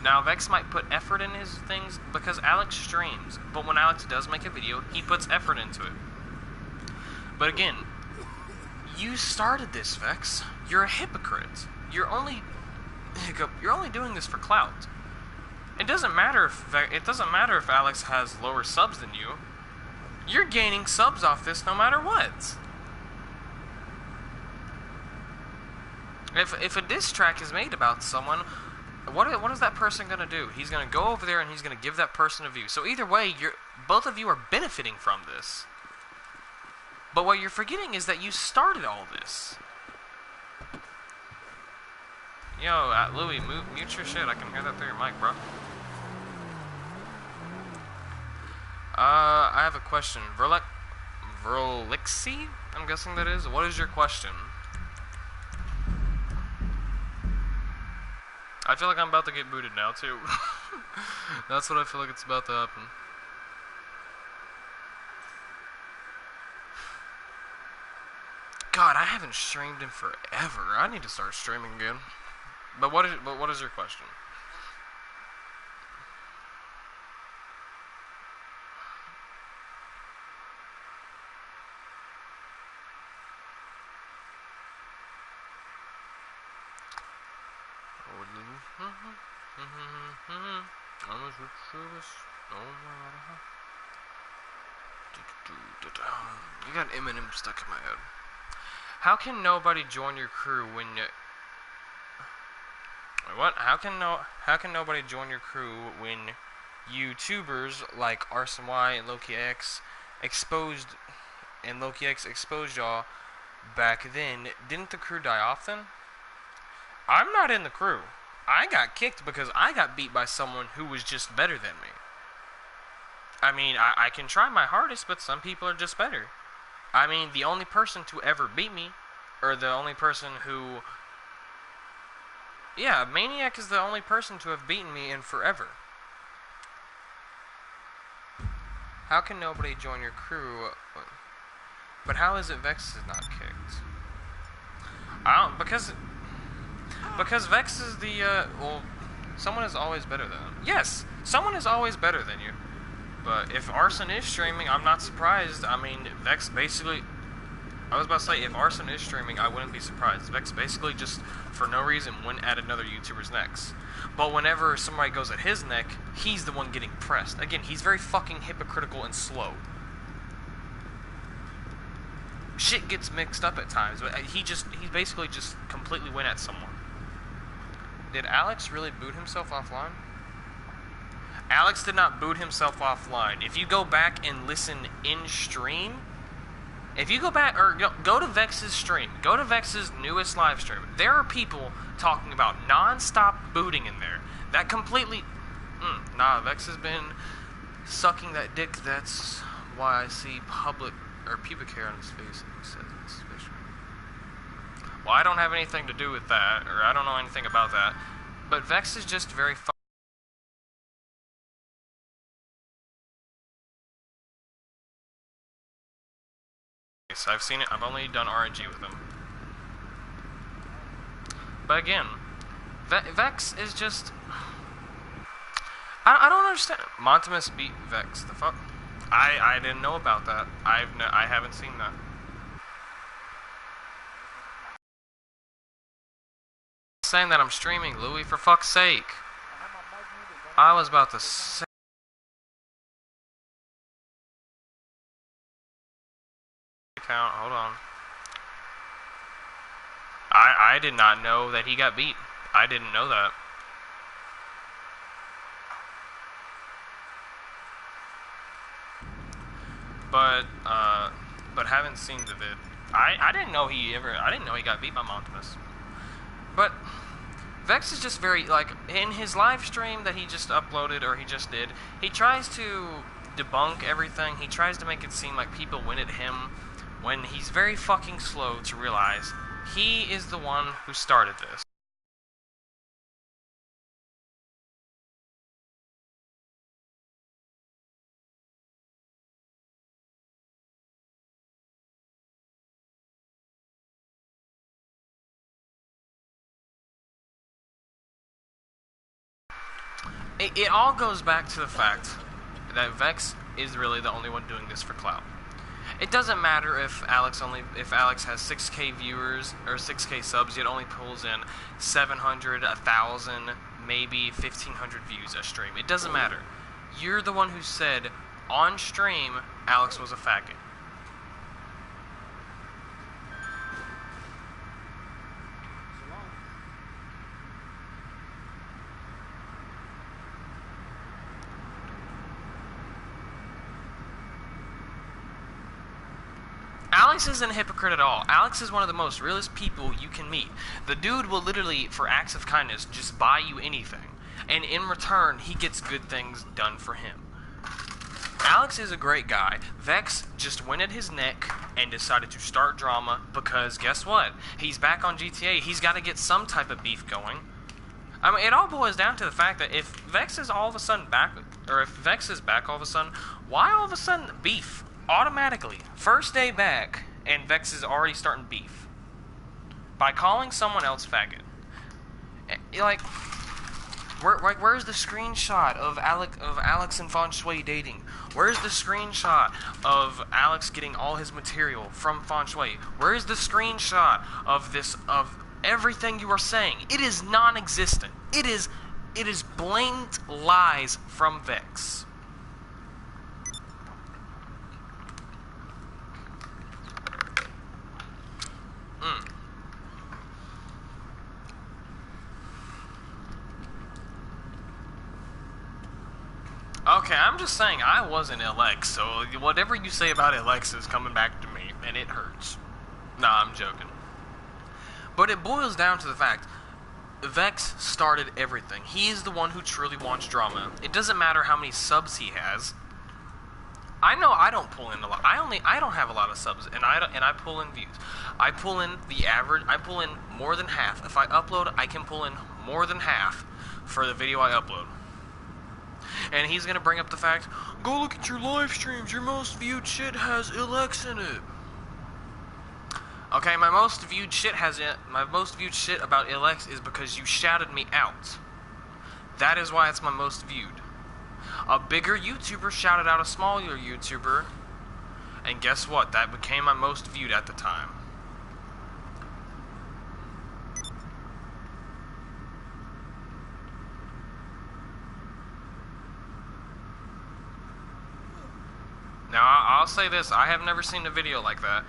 Now, Vex might put effort in his things because Alex streams, but when Alex does make a video, he puts effort into it. But again, you started this, Vex. You're a hypocrite. You're only doing this for clout. It doesn't matter if Alex has lower subs than you. You're gaining subs off this no matter what. If a diss track is made about someone, what is that person gonna do? He's gonna go over there and he's gonna give that person a view. So either way, both of you are benefiting from this. But what you're forgetting is that you started all this. Yo, Louie, mute your shit. I can hear that through your mic, bro. I have a question. Verlixi? I'm guessing that is. What is your question? I feel like I'm about to get booted now, too. That's what I feel like it's about to happen. God, I haven't streamed in forever. I need to start streaming again. But what is your question? You got Eminem stuck in my head. How can nobody join your crew when you... What? How can nobody join your crew when YouTubers like RSMY and Loki X exposed y'all back then? Didn't the crew die off then? I'm not in the crew. I got kicked because I got beat by someone who was just better than me. I mean, I can try my hardest, but some people are just better. I mean, the only person to ever beat me, or the only person who... Yeah, Maniac is the only person to have beaten me in forever. How can nobody join your crew? But how is it Vex is not kicked? Because Vex is the, well, someone is always better than him. Yes, someone is always better than you. But if Arson is streaming, I'm not surprised. I mean, Vex basically... I was about to say, if Arson is streaming, I wouldn't be surprised. Vex basically just, for no reason, went at another YouTuber's necks. But whenever somebody goes at his neck, he's the one getting pressed. Again, he's very fucking hypocritical and slow. Shit gets mixed up at times, but he basically just completely went at someone. Did Alex really boot himself offline? Alex did not boot himself offline. If you go back and listen in stream, if you go back, or go to Vex's stream, go to Vex's newest live stream, there are people talking about non-stop booting in there. That completely, nah, Vex has been sucking that dick. That's why I see pubic hair on his face, and he says it's suspicious. Well, I don't have anything to do with that, or I don't know anything about that. But Vex is just very I've seen it. I've only done RNG with him. But again, Vex is just... I don't understand. Montimus beat Vex. The fuck? I didn't know about that. I haven't seen that. Saying that I'm streaming, Louis, for fuck's sake. I was about to say... Account, hold on. I did not know that he got beat. I didn't know that. But haven't seen the vid. I didn't know he got beat by Montimus. But Vex is just very, like, in his live stream that he just uploaded, or he just did, he tries to debunk everything. He tries to make it seem like people win at him, when he's very fucking slow to realize he is the one who started this. It all goes back to the fact that Vex is really the only one doing this for clout. It doesn't matter if Alex has 6K viewers or 6K subs, yet only pulls in 700, 1,000, maybe 1,500 views a stream. It doesn't matter. You're the one who said on stream Alex was a faggot. Alex isn't a hypocrite at all. Alex is one of the most realest people you can meet. The dude will literally, for acts of kindness, just buy you anything. And in return, he gets good things done for him. Alex is a great guy. Vex just went at his neck and decided to start drama because guess what? He's back on GTA. He's got to get some type of beef going. I mean, it all boils down to the fact that if Vex is all of a sudden back, or if Vex is back all of a sudden, why all of a sudden beef? Automatically, first day back, and Vex is already starting beef by calling someone else faggot. Like, where's the screenshot of Alex and Feng Shui dating? Where's the screenshot of Alex getting all his material from Feng Shui? Where's the screenshot of everything you are saying? It is non-existent. It is blatant lies from Vex. Okay, I'm just saying I wasn't ILLX, so whatever you say about ILLX is coming back to me, and it hurts. Nah, I'm joking. But it boils down to the fact, Vex started everything. He is the one who truly wants drama. It doesn't matter how many subs he has. I know I don't pull in a lot. I don't have a lot of subs, and I pull in views. I pull in the average. I pull in more than half. If I upload, I can pull in more than half for the video I upload. And he's gonna bring up the fact, go look at your live streams, your most viewed shit has ILLX in it. Okay, my most viewed shit about ILLX is because you shouted me out. That is why it's my most viewed. A bigger YouTuber shouted out a smaller YouTuber, and guess what? That became my most viewed at the time. Now, I'll say this, I have never seen a video like that,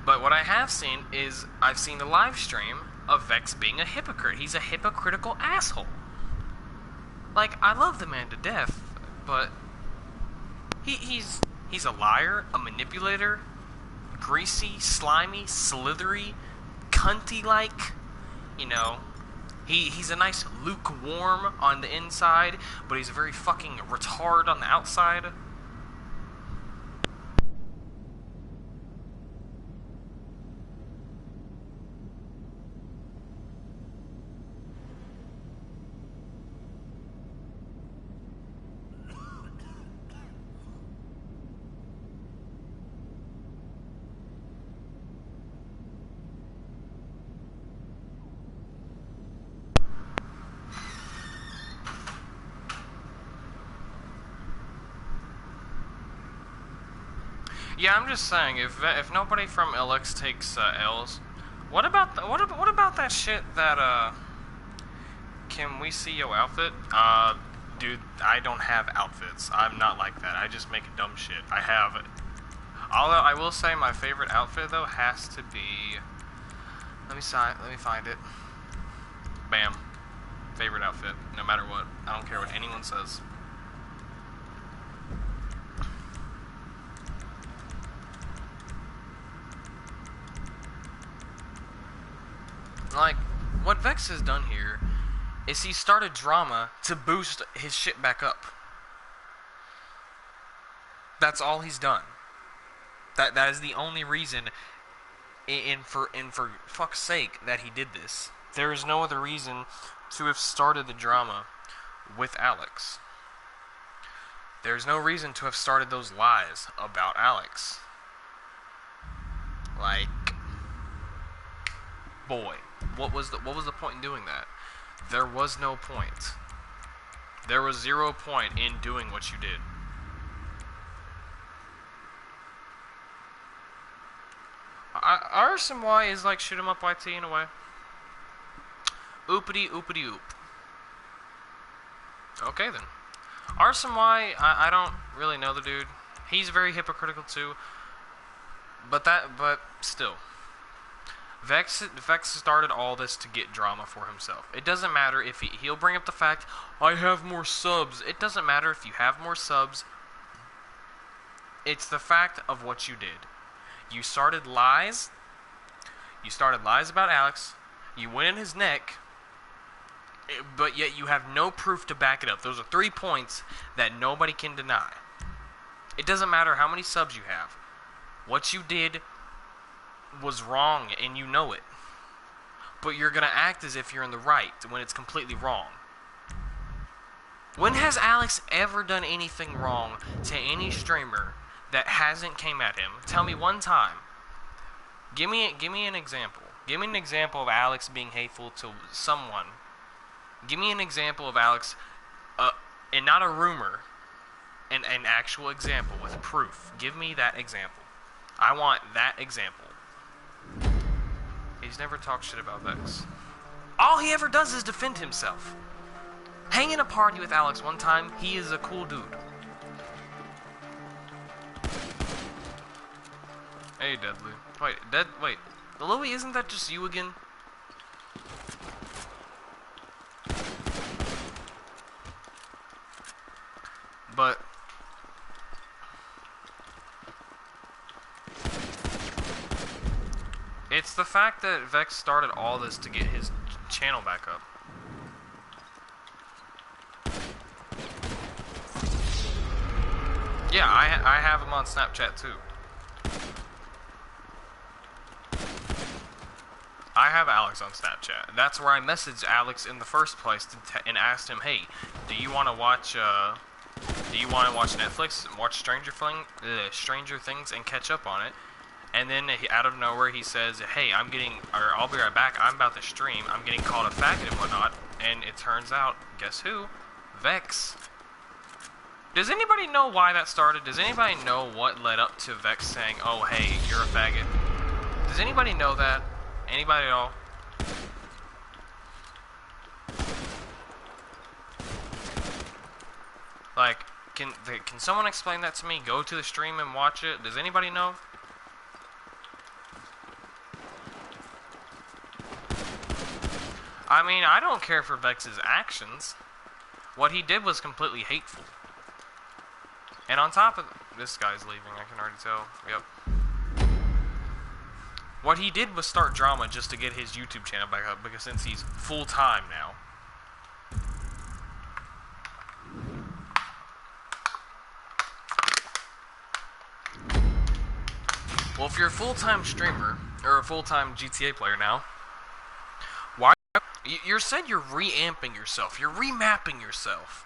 but what I have seen is, I've seen the live stream of Vex being a hypocrite. He's a hypocritical asshole. Like, I love the man to death, but he's a liar, a manipulator, greasy, slimy, slithery, cunty-like, you know. He's a nice lukewarm on the inside, but he's a very fucking retard on the outside. Yeah, I'm just saying, if nobody from ILLX takes L's, what about what about that shit that can we see your outfit? Dude, I don't have outfits. I'm not like that. I just make dumb shit. I have it. Although I will say my favorite outfit though has to be. Let me find it. Bam. Favorite outfit, no matter what. I don't care what anyone says. Like, what Vex has done here is he started drama to boost his shit back up. That's all he's done. That is the only reason, and for fuck's sake, that he did this. There is no other reason to have started the drama with Alex. There's no reason to have started those lies about Alex. Like, boy, what was the point in doing that? There was no point. There was 0 point in doing what you did. RSMY is like shoot 'em up YT in a way. Oopity oopity oop. Okay then. RSMY, I don't really know the dude. He's very hypocritical too. But still. Vex started all this to get drama for himself. It doesn't matter if he'll bring up the fact, I have more subs. It doesn't matter if you have more subs. It's the fact of what you did. You started lies. You started lies about Alex. You went in his neck. But yet you have no proof to back it up. Those are 3 points that nobody can deny. It doesn't matter how many subs you have. What you did was wrong and you know it. But you're going to act as if you're in the right when it's completely wrong. When has Alex ever done anything wrong to any streamer that hasn't came at him? Tell me one time. Give me an example. Give me an example of Alex being hateful to someone. Give me an example of Alex, and not a rumor, an actual example with proof. Give me that example. I want that example. He's never talked shit about Vex. All he ever does is defend himself. Hanging a party with Alex one time, he is a cool dude. Hey, Deadly. Wait. Louie, isn't that just you again? But it's the fact that Vex started all this to get his channel back up. Yeah, I have him on Snapchat too. I have Alex on Snapchat. That's where I messaged Alex in the first place and asked him, "Hey, do you want to watch Netflix and watch Stranger Things and catch up on it?" And then out of nowhere he says, "Hey, I'll be right back. I'm about to stream. I'm getting called a faggot and whatnot." And it turns out, guess who? Vex. Does anybody know why that started? Does anybody know what led up to Vex saying, "Oh, hey, you're a faggot"? Does anybody know that? Anybody at all? Like, can someone explain that to me? Go to the stream and watch it. Does anybody know? I mean, I don't care for Vex's actions. What he did was completely hateful. And on top of this guy's leaving, I can already tell. Yep. What he did was start drama just to get his YouTube channel back up, because since he's full-time now. Well, if you're a full-time streamer, or a full-time GTA player now, why? You said you're reamping yourself. You're remapping yourself.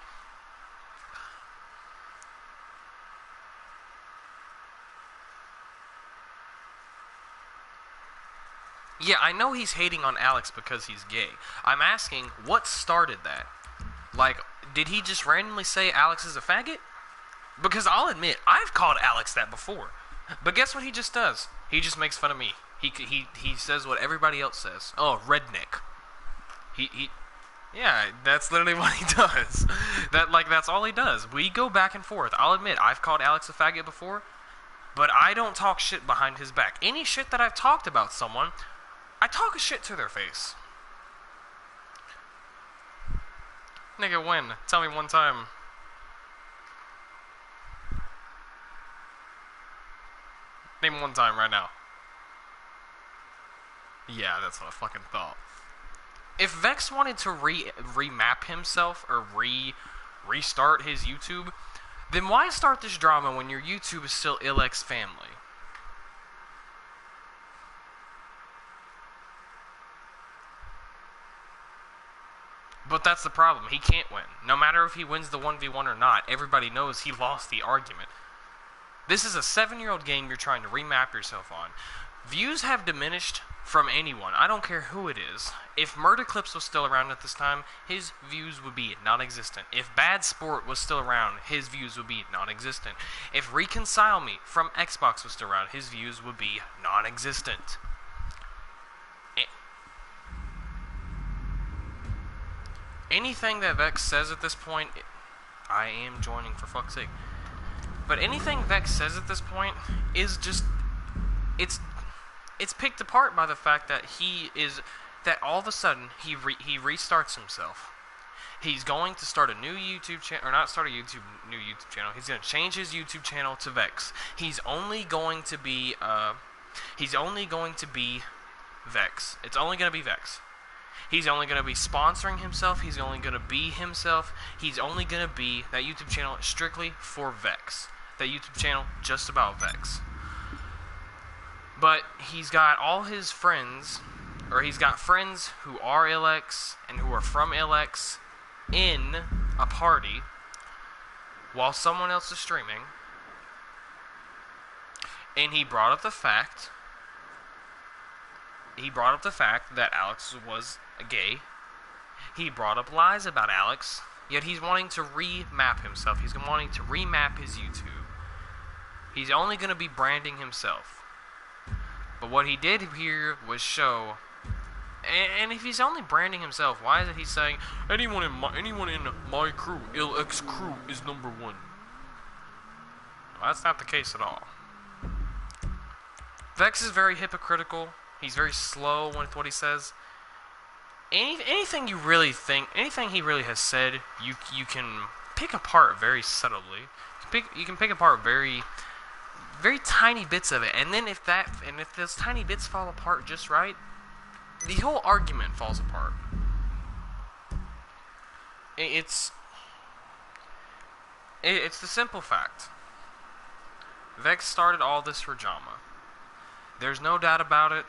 Yeah, I know he's hating on Alex because he's gay. I'm asking, what started that? Like, did he just randomly say Alex is a faggot? Because I'll admit, I've called Alex that before. But guess what he just does? He just makes fun of me. He says what everybody else says. Oh, redneck. Yeah, that's literally what he does. That's all he does. We go back and forth. I'll admit, I've called Alex a faggot before, but I don't talk shit behind his back. Any shit that I've talked about someone, I talk a shit to their face. Nigga, when? Tell me one time. Name one time right now. Yeah, that's what I fucking thought. If Vex wanted to remap himself or restart his YouTube, then why start this drama when your YouTube is still ILLX family? But that's the problem. He can't win. No matter if he wins the 1v1 or not, everybody knows he lost the argument. This is a 7-year-old game you're trying to remap yourself on. Views have diminished from anyone. I don't care who it is. If Murder Clips was still around at this time, his views would be non-existent. If Bad Sport was still around, his views would be non-existent. If Reconcile Me from Xbox was still around, his views would be non-existent. Anything that Vex says at this point, I am joining for fuck's sake. But anything Vex says at this point is just, it's picked apart by the fact that that all of a sudden he restarts himself. He's going to start a new YouTube channel, or not start a new YouTube channel. He's going to change his YouTube channel to Vex. He's only going to be Vex. It's only going to be Vex. He's only going to be sponsoring himself. He's only going to be himself. He's only going to be that YouTube channel strictly for Vex. That YouTube channel just about Vex. But he's got all his friends, or he's got friends who are ILLX and who are from ILLX in a party while someone else is streaming. And he brought up the fact that Alex was gay. He brought up lies about Alex, yet he's wanting to remap himself. He's wanting to remap his YouTube. He's only going to be branding himself. But what he did here was show, and if he's only branding himself, why is it he's saying, anyone in my crew, ILLX crew, is #1? Well, that's not the case at all. Vex is very hypocritical. He's very slow with what he says. Anything you really think, anything he really has said, you can pick apart very subtly. You can pick apart very tiny bits of it, and then if those tiny bits fall apart just right, the whole argument falls apart. It's the simple fact. Vex started all this for drama. There's no doubt about it.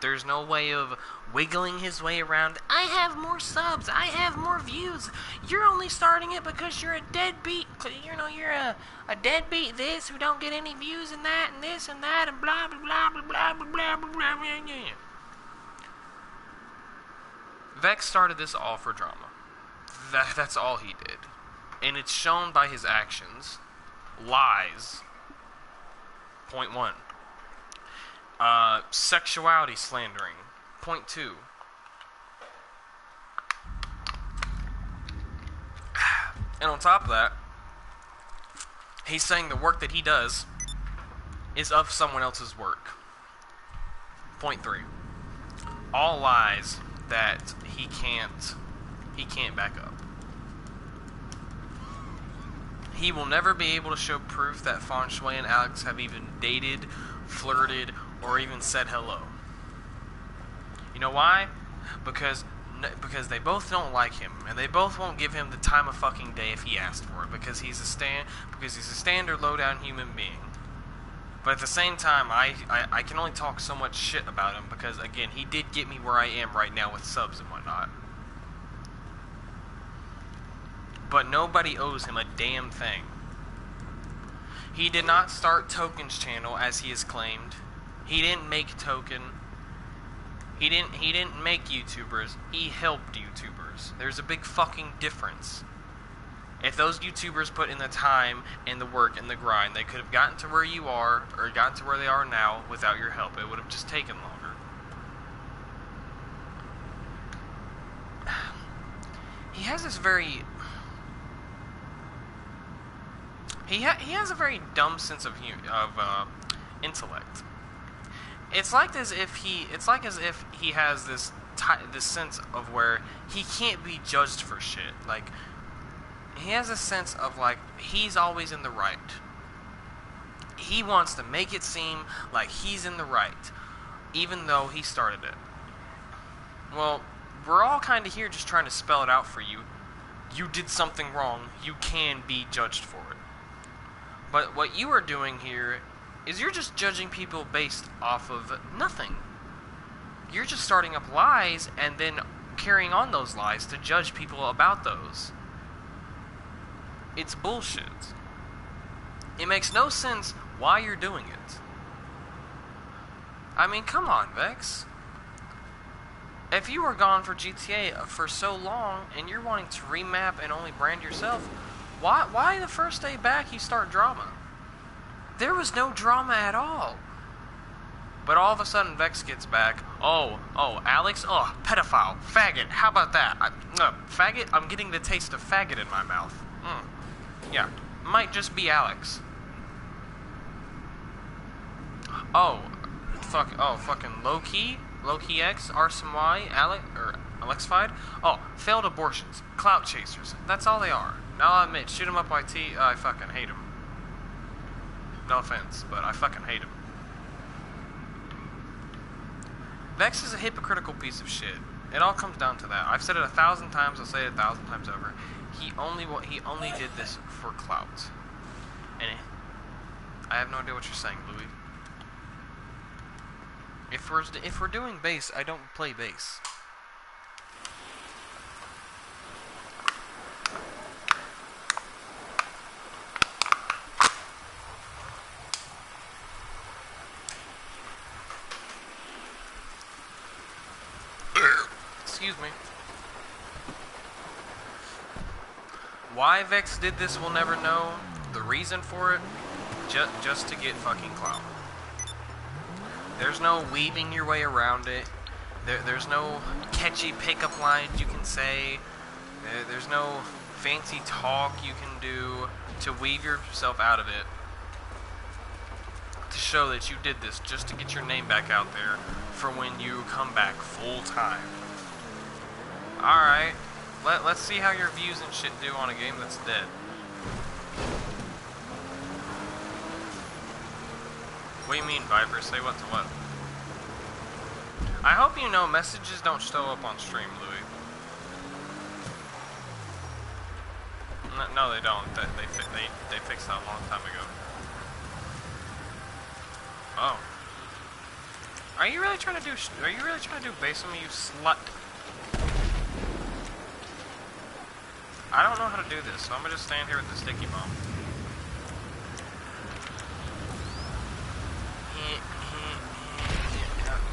There's no way of wiggling his way around. I have more subs. I have more views. You're only starting it because you're a deadbeat. You're a deadbeat this who don't get any views and that and this and that and blah blah blah blah blah blah blah blah blah blah. Vex started this all for drama. That's all he did. And it's shown by his actions. Lies. Point 1. Sexuality slandering. Point 2. And on top of that, he's saying the work that he does is of someone else's work. Point 3. All lies that he can't back up. He will never be able to show proof that Feng Shui and Alex have even dated, flirted, or even said hello. You know why? Because they both don't like him, and they both won't give him the time of fucking day if he asked for it, because he's a standard low-down human being. But at the same time, I can only talk so much shit about him because, again, he did get me where I am right now with subs and whatnot. But nobody owes him a damn thing. He did not start Token's channel as he has claimed. He didn't make Token. He didn't make YouTubers. He helped YouTubers. There's a big fucking difference. If those YouTubers put in the time and the work and the grind, they could have gotten to where you are, or gotten to where they are now without your help. It would have just taken longer. He has this very... He has a very dumb sense of intellect. It's like as if he has this sense of where he can't be judged for shit. Like, he has a sense of like he's always in the right. He wants to make it seem like he's in the right, even though he started it. Well, we're all kind of here just trying to spell it out for you. You did something wrong. You can be judged for it. But what you are doing here is you're just judging people based off of nothing. You're just starting up lies and then carrying on those lies to judge people about those. It's bullshit. It makes no sense why you're doing it. I mean, come on, Vex. If you were gone for GTA for so long and you're wanting to remap and only brand yourself, why the first day back you start drama? There was no drama at all. But all of a sudden Vex gets back. Oh, Alex? Oh, pedophile. Faggot. How about that? Faggot? I'm getting the taste of faggot in my mouth. Yeah. Might just be Alex. Fucking low-key? Low-key X, R-some-Y, ALLXAFIED? Oh, failed abortions. Clout chasers. That's all they are. Now I'll admit, shoot 'em up YT, I fucking hate 'em. No offense, but I fucking hate him. Vex is a hypocritical piece of shit. It all comes down to that. I've said it 1,000 times. I'll say it 1,000 times over. He only did this for clout. And I have no idea what you're saying, Louis. If we're doing bass, I don't play bass. Excuse me. Why Vex did this, we'll never know. The reason for it, just to get fucking clout. There's no weaving your way around it. There's no catchy pickup lines you can say. There's no fancy talk you can do to weave yourself out of it. To show that you did this just to get your name back out there for when you come back full time. Alright, let's see how your views and shit do on a game that's dead. What do you mean, Viper? Say what to what? I hope you know messages don't show up on stream, Louis. No, they don't. They fixed that a long time ago. Oh. Are you really trying to do bass on me, you slut? I don't know how to do this, so I'm gonna just stand here with the sticky bomb.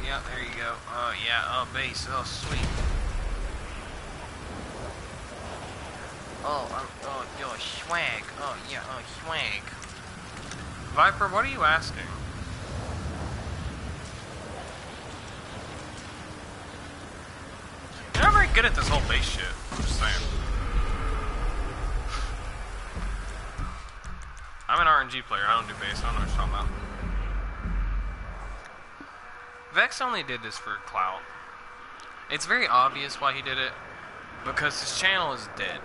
Yeah, there you go. Oh, yeah, oh, bass, oh, sweet. Oh, yo, swag. Oh, yeah, oh, swag. Viper, what are you asking? You're not very good at this whole bass shit. I'm just saying. I'm an RNG player. I don't do bass. I don't know what you're talking about. Vex only did this for clout. It's very obvious why he did it. Because his channel is dead.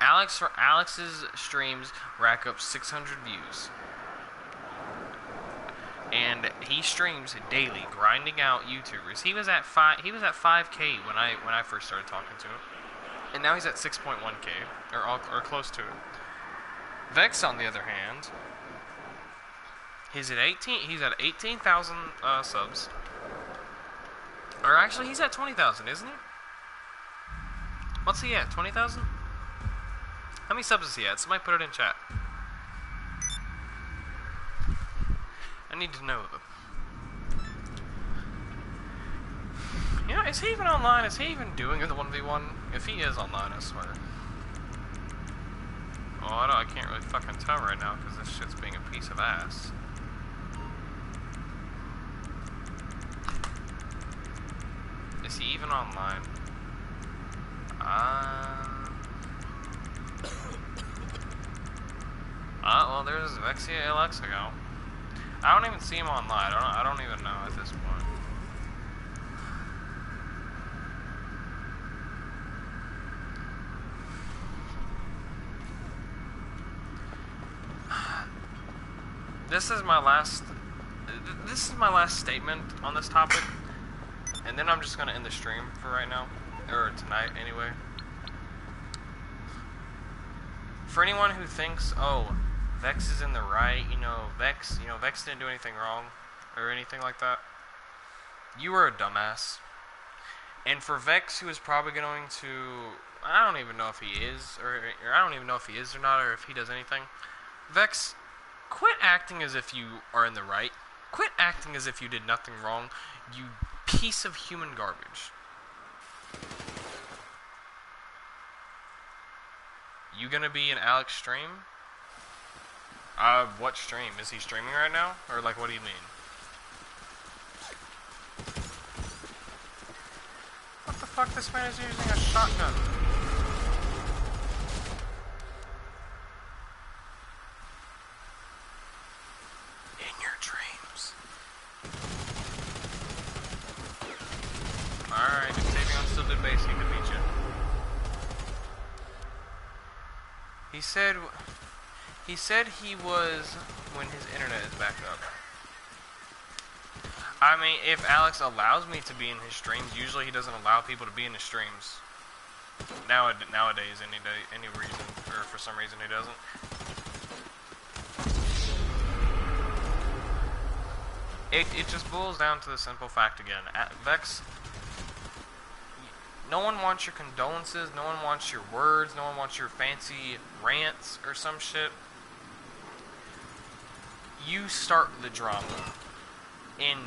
Alex's streams rack up 600 views. And he streams daily, grinding out YouTubers. He was at 5K when I first started talking to him. And now he's at 6.1K, or close to it. Vex, on the other hand, he's at 18,000 subs. Or actually, he's at 20,000, isn't he? What's he at? 20,000? How many subs is he at? Somebody put it in chat. I need to know. You know, is he even online? Is he even doing the 1v1? If he is online, I swear. Well, I can't really fucking tell right now because this shit's being a piece of ass. Is he even online? Well, there's Vexia ILLX ago. I don't even see him online. I don't even know at this point. This is my last statement on this topic, and then I'm just gonna end the stream for right now, or tonight anyway. For anyone who thinks, oh, Vex is in the right, Vex didn't do anything wrong, or anything like that, you are a dumbass. And for Vex, who is probably going to, I don't even know if he is, or I don't even know if he is or not, or if he does anything. Vex, quit acting as if you are in the right. Quit acting as if you did nothing wrong, you piece of human garbage. You gonna be in Alex stream? What stream? Is he streaming right now? Or like, what do you mean? What the fuck? This man is using a shotgun. In your dreams. Alright, if Savion still did base, he could beat you. He said he was when his internet is back up. I mean, if Alex allows me to be in his streams, usually he doesn't allow people to be in his streams. Nowadays, any reason, or for some reason he doesn't. It just boils down to the simple fact again. Vex, no one wants your condolences, no one wants your words, no one wants your fancy rants or some shit. You start the drama in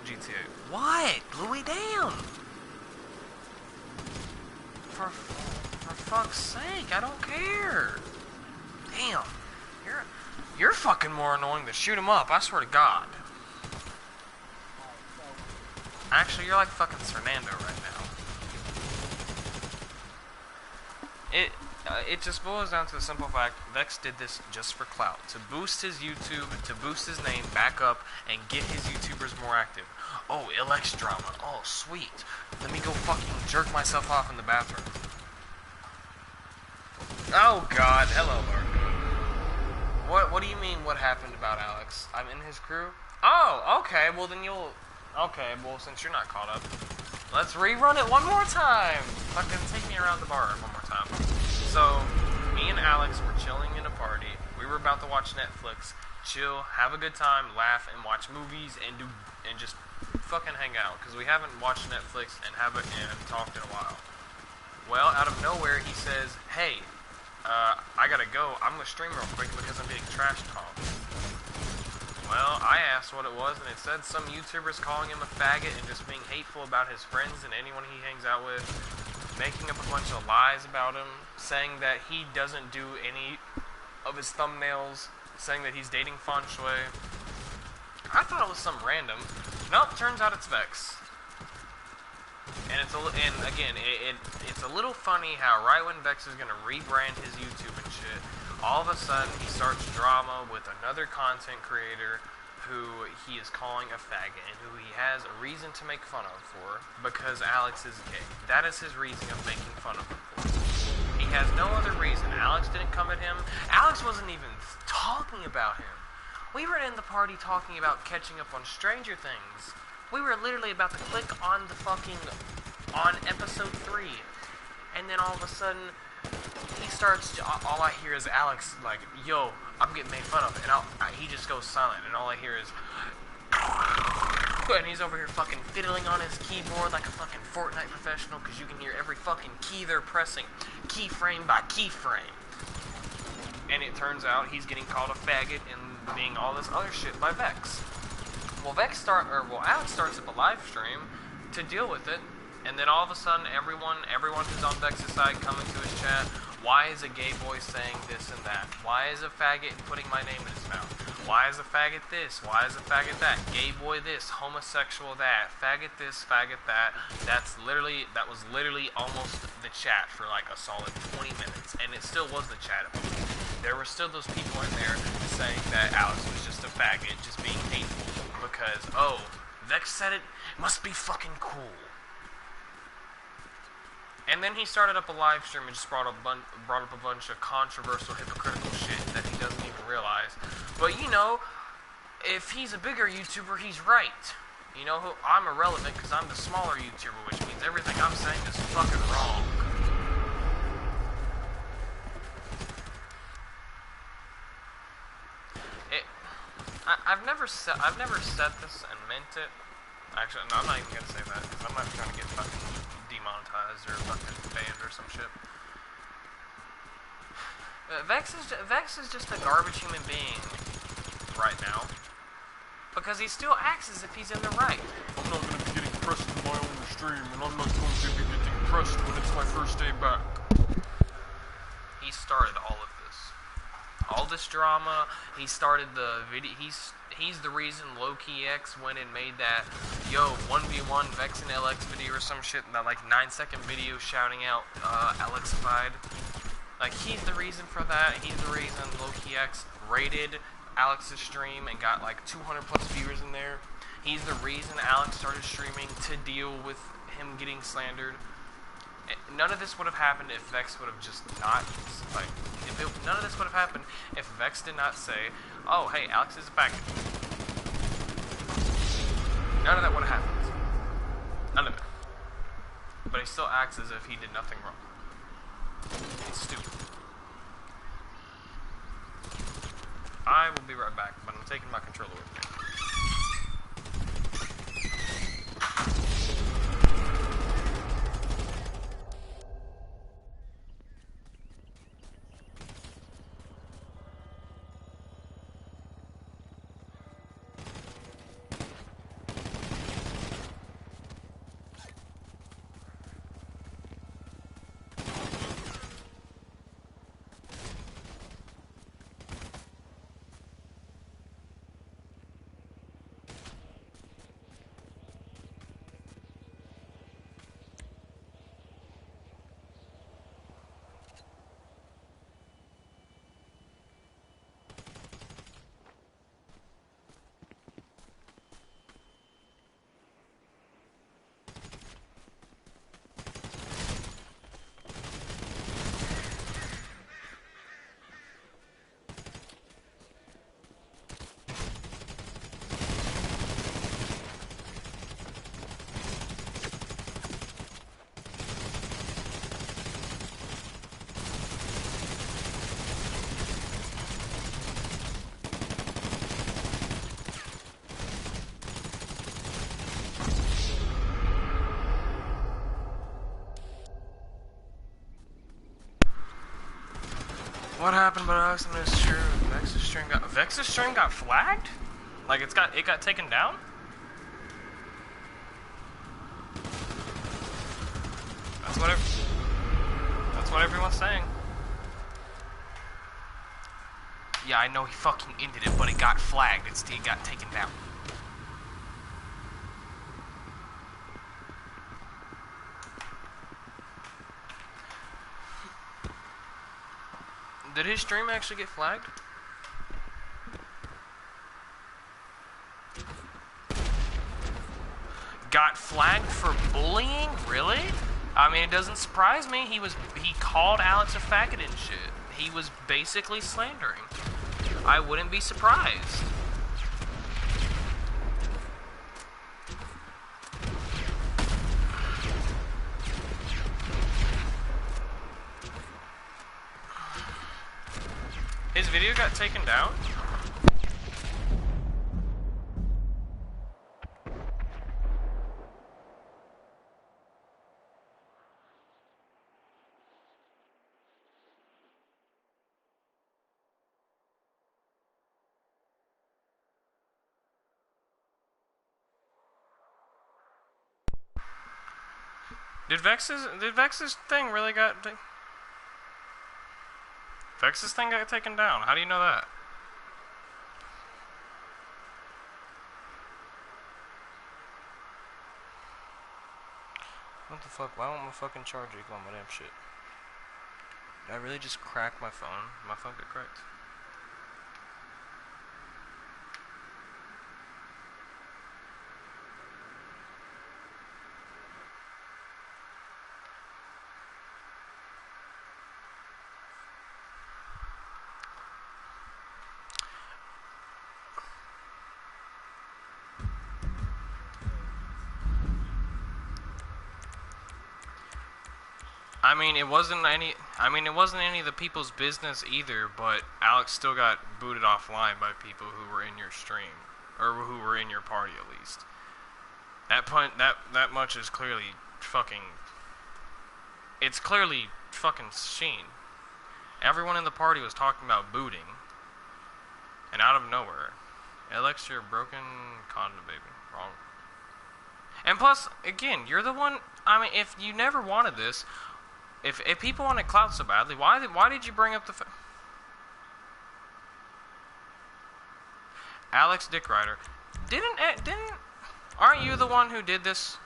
GTA. What? Louis, damn! For fuck's sake, I don't care. Damn. You're fucking more annoying than shoot him up, I swear to God. Actually, you're like fucking Fernando right now. It just boils down to the simple fact, Vex did this just for clout. To boost his YouTube, to boost his name back up, and get his YouTubers more active. Oh, ILLX drama. Oh, sweet. Let me go fucking jerk myself off in the bathroom. Oh, God. Hello, Lord. What do you mean, what happened about Alex? I'm in his crew? Oh, okay. Well, then you'll... Okay, well, since you're not caught up, let's rerun it one more time. Fucking take me around the bar one more time. So, me and Alex were chilling in a party. We were about to watch Netflix, chill, have a good time, laugh, and watch movies, and just fucking hang out. Because we haven't watched Netflix and talked in a while. Well, out of nowhere, he says, hey, I gotta go. I'm gonna stream real quick because I'm getting trash talked. Well, I asked what it was, and it said some YouTubers calling him a faggot and just being hateful about his friends and anyone he hangs out with, making up a bunch of lies about him, saying that he doesn't do any of his thumbnails, saying that he's dating Feng Shui. I thought it was some random. Nope, turns out it's Vex. And it's a little funny how right when Vex is gonna rebrand his YouTube and shit, all of a sudden he starts drama with another content creator who he is calling a faggot and who he has a reason to make fun of for because Alex is gay. That is his reason of making fun of him for. He has no other reason. Alex didn't come at him. Alex wasn't even talking about him. We were in the party talking about catching up on Stranger Things. We were literally about to click on on episode 3. And then all of a sudden, he starts, all I hear is Alex like, yo, I'm getting made fun of. And he just goes silent. And all I hear is, and he's over here fucking fiddling on his keyboard like a fucking Fortnite professional because you can hear every fucking key they're pressing, keyframe by keyframe. And it turns out he's getting called a faggot and being all this other shit by Vex. Well, Alex starts up a live stream to deal with it, And then all of a sudden, everyone who's on Vex's side coming to his chat, why is a gay boy saying this and that? Why is a faggot putting my name in his mouth? Why is a faggot this? Why is a faggot that? Gay boy this, homosexual that, faggot this, faggot that. That was literally almost the chat for like a solid 20 minutes, and it still was the chat. There were still those people in there saying that Alex was just a faggot, just being hateful because, oh, Vex said it, must be fucking cool. And then he started up a live stream and just brought up a bunch of controversial, hypocritical shit that he doesn't even realize. But you know, if he's a bigger YouTuber, he's right. You know, I'm irrelevant because I'm the smaller YouTuber, which means everything I'm saying is fucking wrong. I've never said this and meant it. Actually, no, I'm not even gonna say that because I'm not trying to get fucking demonetized or fucking banned or some shit. Vex is just a garbage human being right now because he still acts as if he's in the right. I'm not gonna be getting pressed in my own stream, and I'm not going to be getting pressed when it's my first day back. He started all of this. All this drama, he started the video, he's the reason LowkeyX went and made that, 1v1 Vex and LX video or some shit, that like 9-second video shouting out, ALLXAFIED. Like, he's the reason for that. He's the reason LowkeyX raided Alex's stream and got like 200 plus viewers in there. He's the reason Alex started streaming to deal with him getting slandered. None of this would have happened if Vex would have just not, like, none of this would have happened if Vex did not say, oh, hey, Alex is a faggot. None of that would have happened. None of it. But he still acts as if he did nothing wrong. It's stupid. I will be right back, but I'm taking my controller with me. What happened? But Alex and this true. Vex's stream got flagged? Like it got taken down? That's what everyone's saying. Yeah, I know he fucking ended it, but it got flagged. It got taken down. Did his stream actually get flagged? Got flagged for bullying? Really? I mean, it doesn't surprise me. He called Alex a faggot and shit. He was basically slandering. I wouldn't be surprised. His video got taken down? Did Vex's thing really Vex's thing got taken down? How do you know that? What the fuck? Why won't my fucking charger go on my damn shit? Did I really just crack my phone? Did my phone get cracked? I mean, it wasn't any of the people's business either, but Alex still got booted offline by people who were in your stream, or who were in your party at least. That much is clearly fucking. It's clearly fucking seen. Everyone in the party was talking about booting, and out of nowhere, Alex, you're a broken condom, baby. Wrong. And plus, again, you're the one. I mean, if you never wanted this. If people wanted clout so badly, why did you bring up the Alex Dick Rider? Aren't you the one who did this?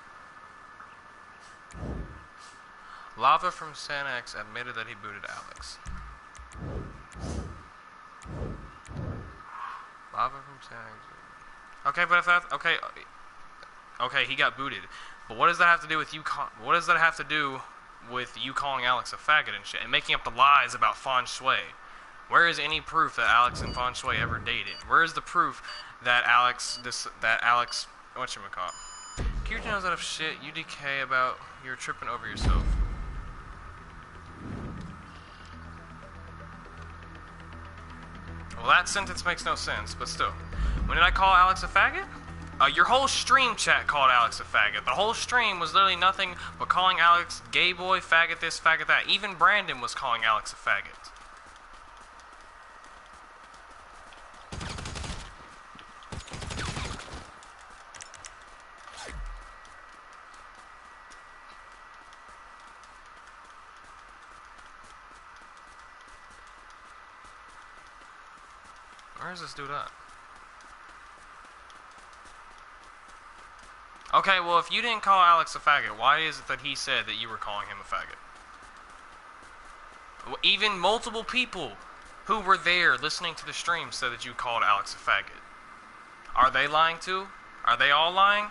Lava from Santa X admitted that he booted Alex. Lava from Santa X. Okay, but if that's okay, he got booted. But what does that have to do with you? What does that have to do with you calling Alex a faggot and shit, and making up the lies about Feng Shui? Where is any proof that Alex and Feng Shui ever dated? Where is the proof that Alex, whatchamacallit? Kirita knows out of shit. You decay about you're tripping over yourself. Well, that sentence makes no sense, but still. When did I call Alex a faggot? Your whole stream chat called Alex a faggot. The whole stream was literally nothing but calling Alex gay boy, faggot this, faggot that. Even Brandon was calling Alex a faggot. Where's this dude at? Okay, well, if you didn't call Alex a faggot, why is it that he said that you were calling him a faggot? Well, even multiple people who were there listening to the stream said that you called Alex a faggot. Are they lying too? Are they all lying?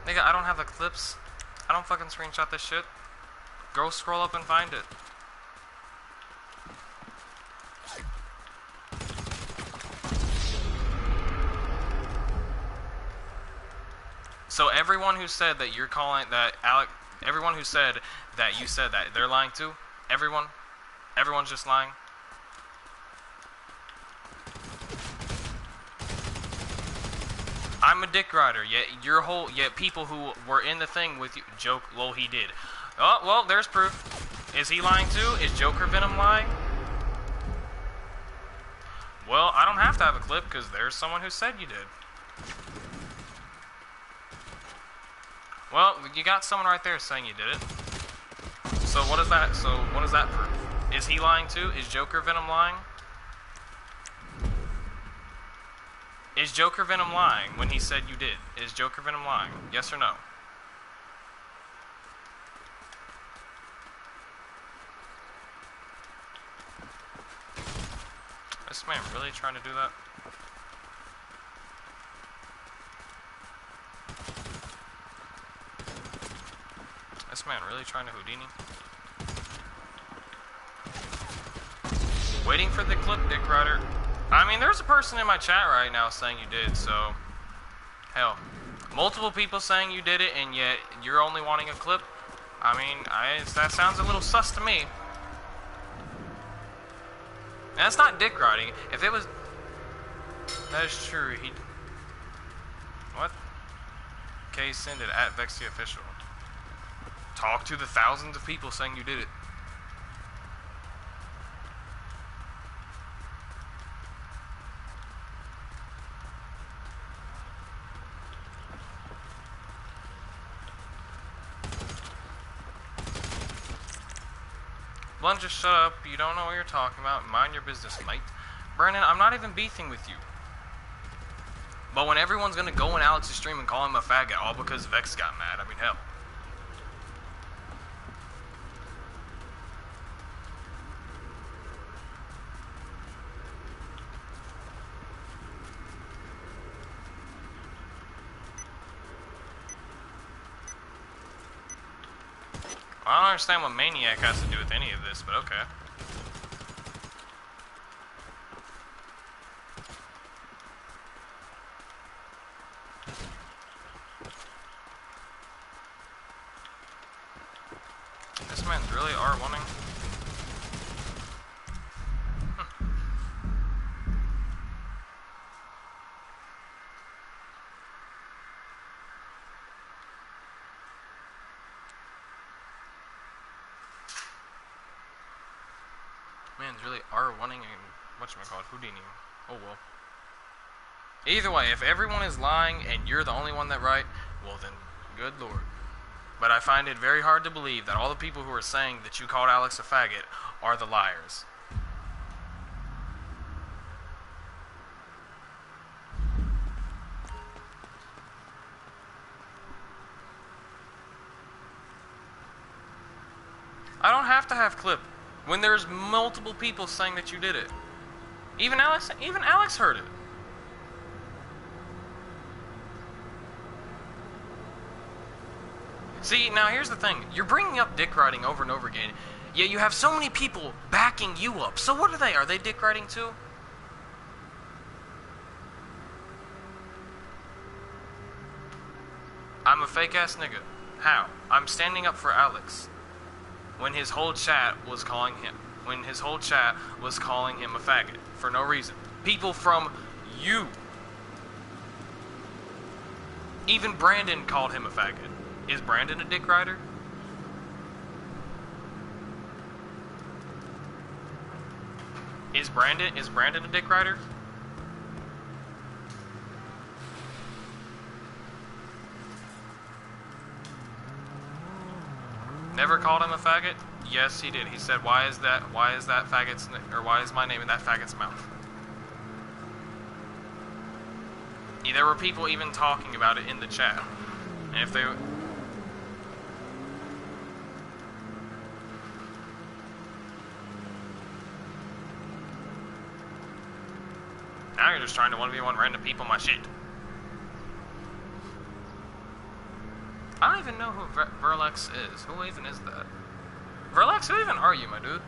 Nigga, I don't have the clips. I don't fucking screenshot this shit. Go scroll up and find it. So everyone who said that you're calling that Alex, everyone who said that you said that, they're lying too? Everyone's just lying? I'm a dick rider, yet people who were in the thing with you joke, lol, he did. Oh, well, there's proof. Is he lying too? Is Joker Venom lying? Well, I don't have to have a clip because there's someone who said you did. Well, you got someone right there saying you did it. So what does that prove? Is he lying too? Is Joker Venom lying? Is Joker Venom lying when he said you did? Is Joker Venom lying? Yes or no? This man really trying to do that? This man really trying to Houdini? Waiting for the clip, Dick Rider. I mean, there's a person in my chat right now saying you did, so... Hell. Multiple people saying you did it, and yet you're only wanting a clip? I mean, that sounds a little sus to me. And that's not dick riding. If it was... That is true, he... What? case, send it at Vexy Official. Talk to the thousands of people saying you did it. Blunt, just shut up. You don't know what you're talking about. Mind your business, mate. Brandon, I'm not even beefing with you. But when everyone's gonna go in Alex's stream and call him a faggot, all because Vex got mad, I mean, hell. I don't understand what Maniac has to do with any of this, but okay. This man's really R1ing. Man's really R1ing and whatchamacallit, Houdini. Oh well. Either way, if everyone is lying and you're the only one that right, well then, good lord. But I find it very hard to believe that all the people who are saying that you called Alex a faggot are the liars. I don't have to have clip when there's multiple people saying that you did it. Even Alex heard it. See, now here's the thing. You're bringing up dick riding over and over again, yet you have so many people backing you up. So what are they? Are they dick riding too? I'm a fake ass nigga. How? I'm standing up for Alex. When his whole chat was calling him a faggot for no reason. People from you. Even Brandon called him a faggot. Is Brandon a dick rider? Is Brandon a dick rider? Never called him a faggot? Yes, he did. He said, why is my name in that faggot's mouth? Yeah, there were people even talking about it in the chat. And if they... Now you're just trying to 1v1 random people my shit. I don't even know who Verlex is. Who even is that? Verlex, who even are you, my dude?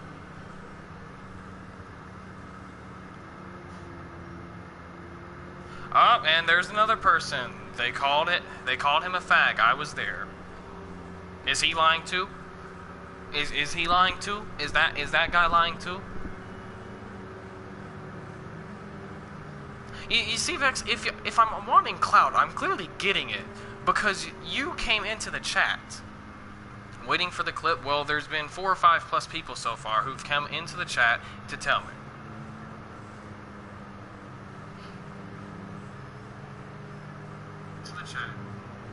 Oh, and there's another person. They called him a fag. I was there. Is he lying too? Is he lying too? Is that guy lying too? You see, Vex, if I'm wanting clout, I'm clearly getting it. Because you came into the chat waiting for the clip. Well, there's been 4 or 5 plus people so far who've come into the chat to tell me.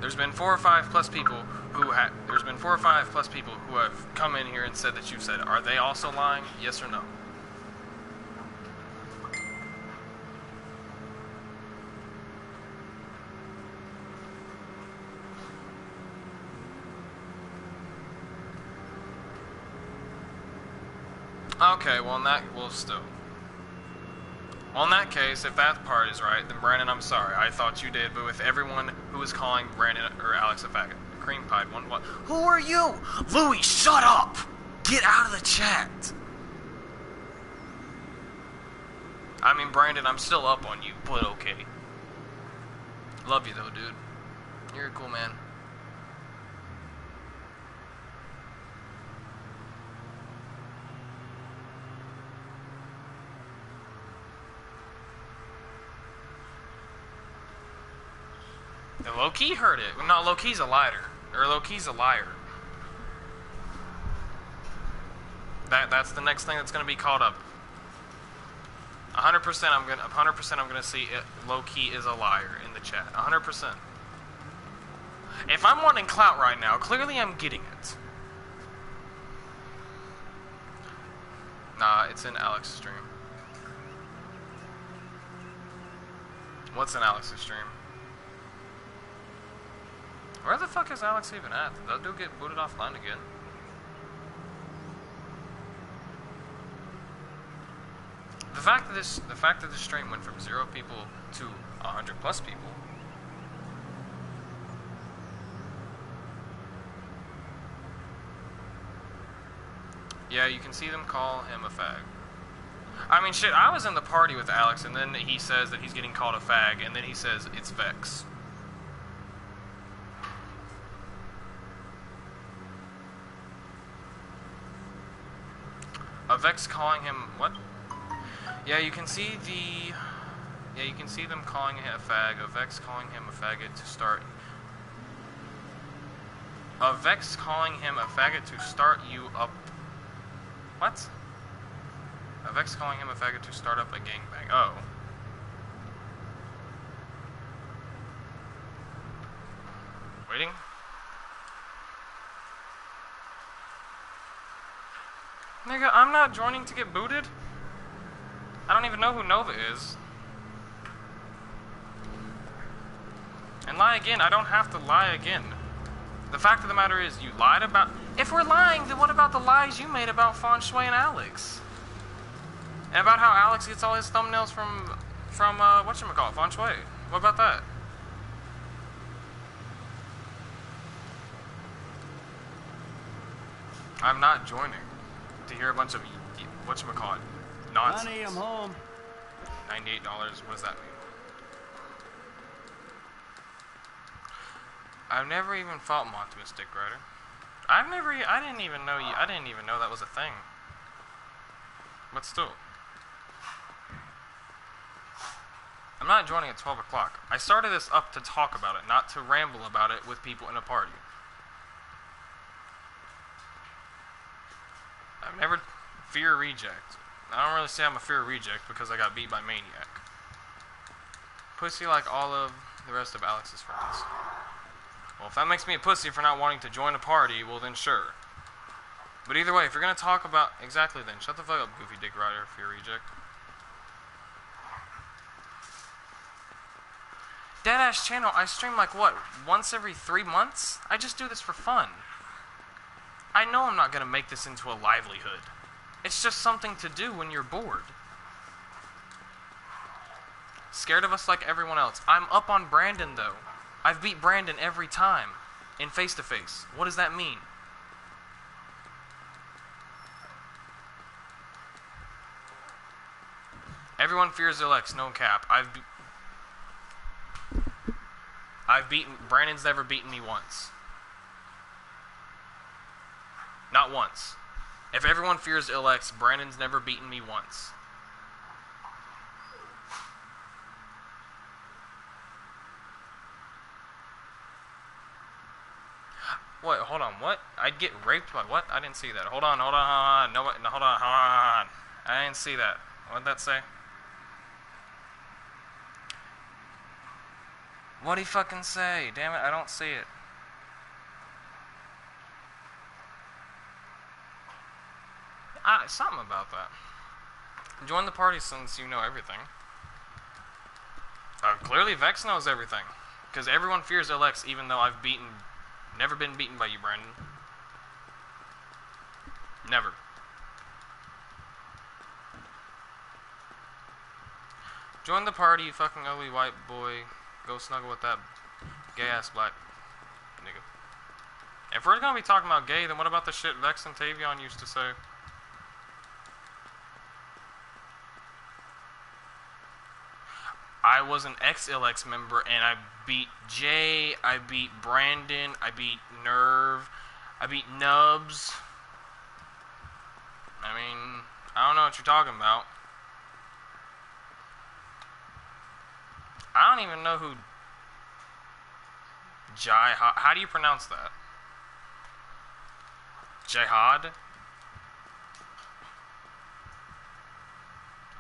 There's been 4 or 5 plus people who have come in here and said that you've said it. Are they also lying? Yes or no? Okay, well, in that case, if that part is right, then Brandon, I'm sorry. I thought you did, but with everyone who was calling Brandon or Alex a faggot. Cream pied one, what? Who are you? Louis, shut up! Get out of the chat! I mean, Brandon, I'm still up on you, but okay. Love you, though, dude. You're a cool man. Low-key heard it. No, Low-key's a liar. Or Low-key's a liar. That's the next thing that's gonna be called up. 100% I'm gonna see it. Low-key is a liar in the chat. 100%. If I'm wanting clout right now, clearly I'm getting it. Nah, it's in Alex's stream. What's in Alex's stream? Where the fuck is Alex even at? Did that dude get booted offline again? The fact that this stream went from 0 people to 100 plus people. Yeah, you can see them call him a fag. I mean, shit, I was in the party with Alex, and then he says that he's getting called a fag, and then he says it's Vex. A Vex calling him what? Yeah, you can see the. Yeah, you can see them calling him a fag. A Vex calling him a faggot to start. A Vex calling him a faggot to start you up. What? A Vex calling him a faggot to start up a gangbang. Oh. Waiting? Nigga, I'm not joining to get booted. I don't even know who Nova is. And lie again, I don't have to lie again. The fact of the matter is, you lied about... If we're lying, then what about the lies you made about Feng Shui and Alex? And about how Alex gets all his thumbnails from whatchamacallit, Feng Shui. What about that? I'm not joining to hear a bunch of, whatchamacallit, nonsense. Honey, I'm home. $98, what does that mean? I've never even fought Montimus Dick Rider. I didn't even know that was a thing. But still. I'm not joining at 12 o'clock. I started this up to talk about it, not to ramble about it with people in a party. I've never... Fear reject. I don't really say I'm a fear reject because I got beat by Maniac. Pussy like all of the rest of Alex's friends. Well, if that makes me a pussy for not wanting to join a party, well then sure. But either way, if you're gonna talk about... Exactly then. Shut the fuck up, Goofy Dick Rider, fear reject. Deadass channel, I stream like what? Once every 3 months? I just do this for fun. I know I'm not gonna make this into a livelihood. It's just something to do when you're bored. Scared of us like everyone else. I'm up on Brandon though. I've beat Brandon every time. In face-to-face. What does that mean? Everyone fears ILLX, no cap. I've beaten... Brandon's never beaten me once. Not once. If everyone fears ILLX, Brandon's never beaten me once. Wait, hold on, what? I'd get raped by what? I didn't see that. Hold on. No, hold on. I didn't see that. What'd that say? What'd he fucking say? Damn it, I don't see it. Something about that. Join the party since you know everything. Clearly Vex knows everything. Because everyone fears ILLX even though I've never been beaten by you, Brandon. Never. Join the party, you fucking ugly white boy. Go snuggle with that gay-ass black nigga. If we're gonna be talking about gay, then what about the shit Vex and Tavion used to say? I was an ex-ILLX member, and I beat Jay, I beat Brandon, I beat Nerve, I beat Nubs. I mean, I don't know what you're talking about. I don't even know who... Jihad. How do you pronounce that? Jihad?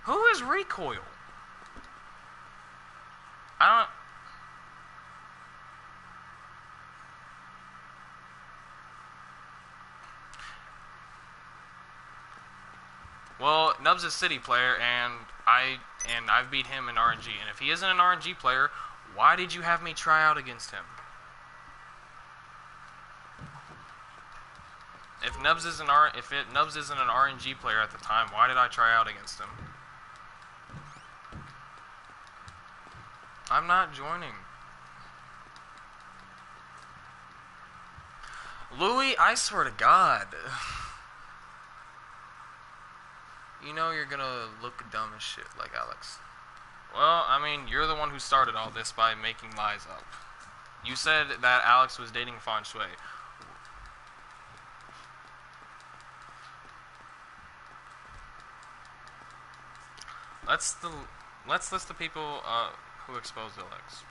Who is Recoil? I don't... Well, Nub's a City player, and I've beat him in RNG. And if he isn't an RNG player, why did you have me try out against him? If Nubs isn't an RNG player at the time, why did I try out against him? I'm not joining. Louis, I swear to God. You know you're gonna look dumb as shit like Alex. Well, I mean, you're the one who started all this by making lies up. You said that Alex was dating Feng Shui. Let's list the people who exposed ILLX.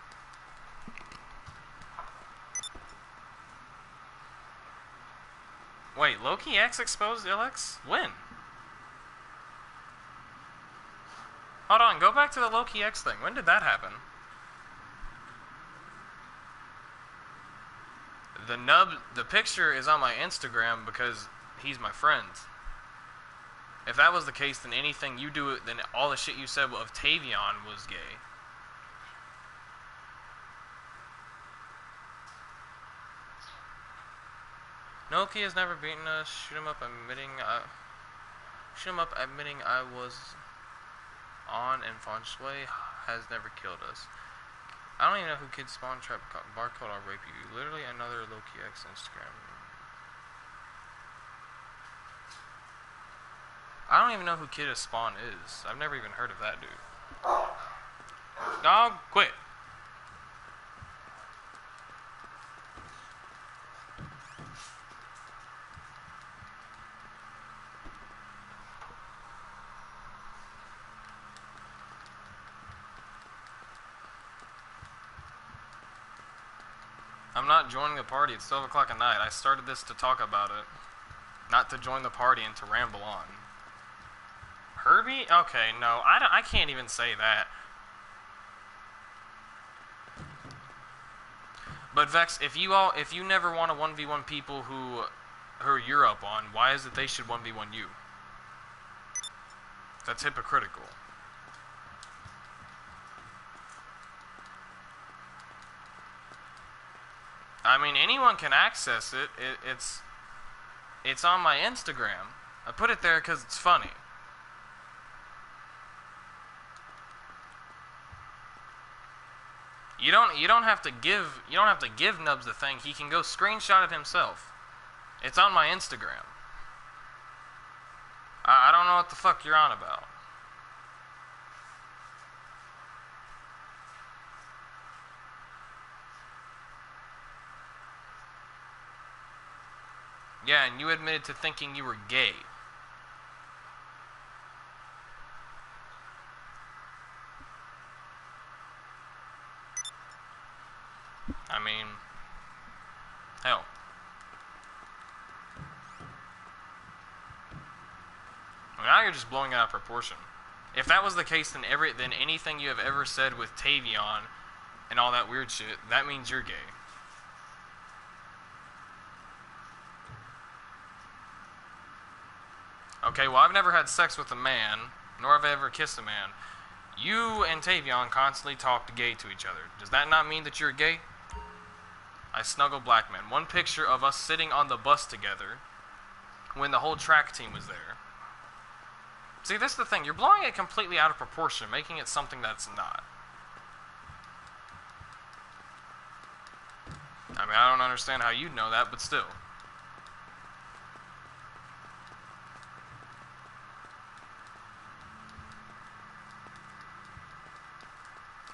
Wait, Loki X exposed ILLX? When? Hold on, go back to the Loki X thing. When did that happen? The picture is on my Instagram because he's my friend. If that was the case, then anything you do, then all the shit you said of Tavion was gay. Noki has never beaten us. Shoot him up admitting I was on, and Feng Shui has never killed us. I don't even know who Kid Spawn Trap Barcode, I'll rape you. Literally another Loki X Instagram. I don't even know who Kid Spawn is. I've never even heard of that dude. Dog, quit. I'm not joining the party. It's 12 o'clock at night. I started this to talk about it. Not to join the party and to ramble on. Herbie? Okay, no. I can't even say that. But Vex, if you never want to 1v1 people who you're up on, why is it they should 1v1 you? That's hypocritical. I mean, anyone can access it. It's on my Instagram. I put it there because it's funny. You don't have to give Nubs the thing. He can go screenshot it himself. It's on my Instagram. I don't know what the fuck you're on about. Yeah, and you admitted to thinking you were gay. I mean, hell. Now you're just blowing it out of proportion. If that was the case, then anything you have ever said with Tavion and all that weird shit, that means you're gay. Okay, well, I've never had sex with a man, nor have I ever kissed a man. You and Tavion constantly talked gay to each other. Does that not mean that you're gay? I snuggle black man. One picture of us sitting on the bus together when the whole track team was there. See, this is the thing. You're blowing it completely out of proportion, making it something that's not. I mean, I don't understand how you'd know that, but still.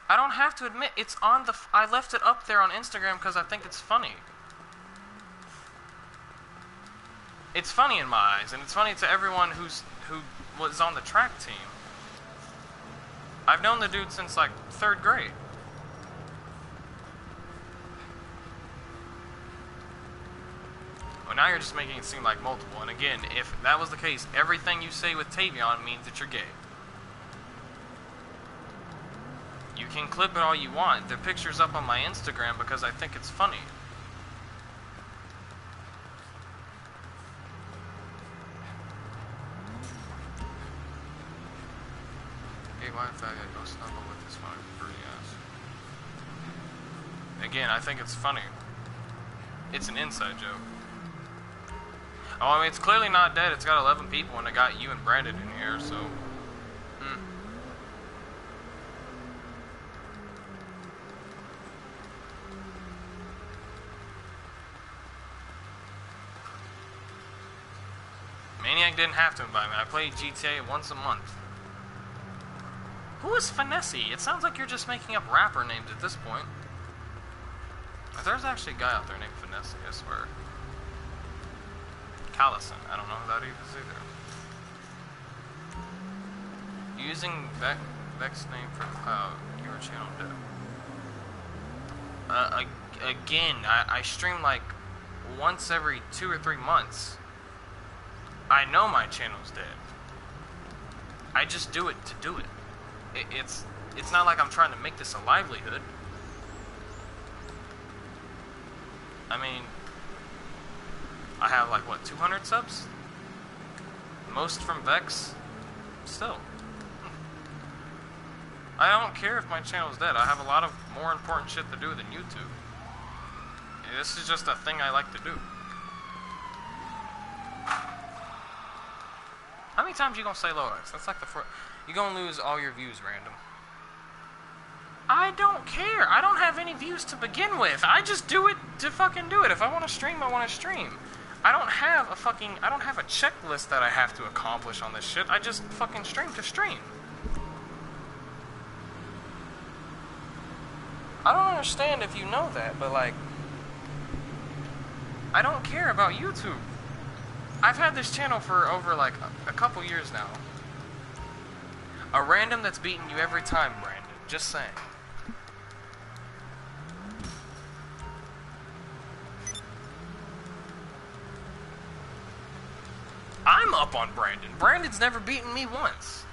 I don't have to admit, it's on the... I left it up there on Instagram because I think it's funny. It's funny in my eyes, and it's funny to everyone who was on the track team. I've known the dude since, like, 3rd grade. But now you're just making it seem like multiple. And again, if that was the case, everything you say with Tavion means that you're gay. You can clip it all you want. The picture's up on my Instagram because I think it's funny. Gay white faggot, go snuggle with his fine pretty ass. Again, I think it's funny. It's an inside joke. Oh, I mean, it's clearly not dead. It's got 11 people, and it got you and Brandon in here, so... Maniac didn't have to invite me. I play GTA once a month. Who is Finessy? It sounds like you're just making up rapper names at this point. There's actually a guy out there named Finessy, I swear. Callison. I don't know who that is either. Using Vex name for cloud. Your channel did. Again, I stream like once every 2 or 3 months. I know my channel's dead. I just do it to do it. It's not like I'm trying to make this a livelihood. I mean, I have like, what, 200 subs? Most from Vex? Still. I don't care if my channel's dead. I have a lot of more important shit to do than YouTube. This is just a thing I like to do. How many times you gonna say Loax? That's like the first. You're gonna lose all your views, random. I don't care. I don't have any views to begin with. I just do it to fucking do it. If I want to stream, I want to stream. I don't have a checklist that I have to accomplish on this shit. I just fucking stream to stream. I don't understand if you know that, but like, I don't care about YouTube. I've had this channel for over like a couple years now. A random that's beating you every time, Brandon. Just saying. I'm up on Brandon. Brandon's never beaten me once.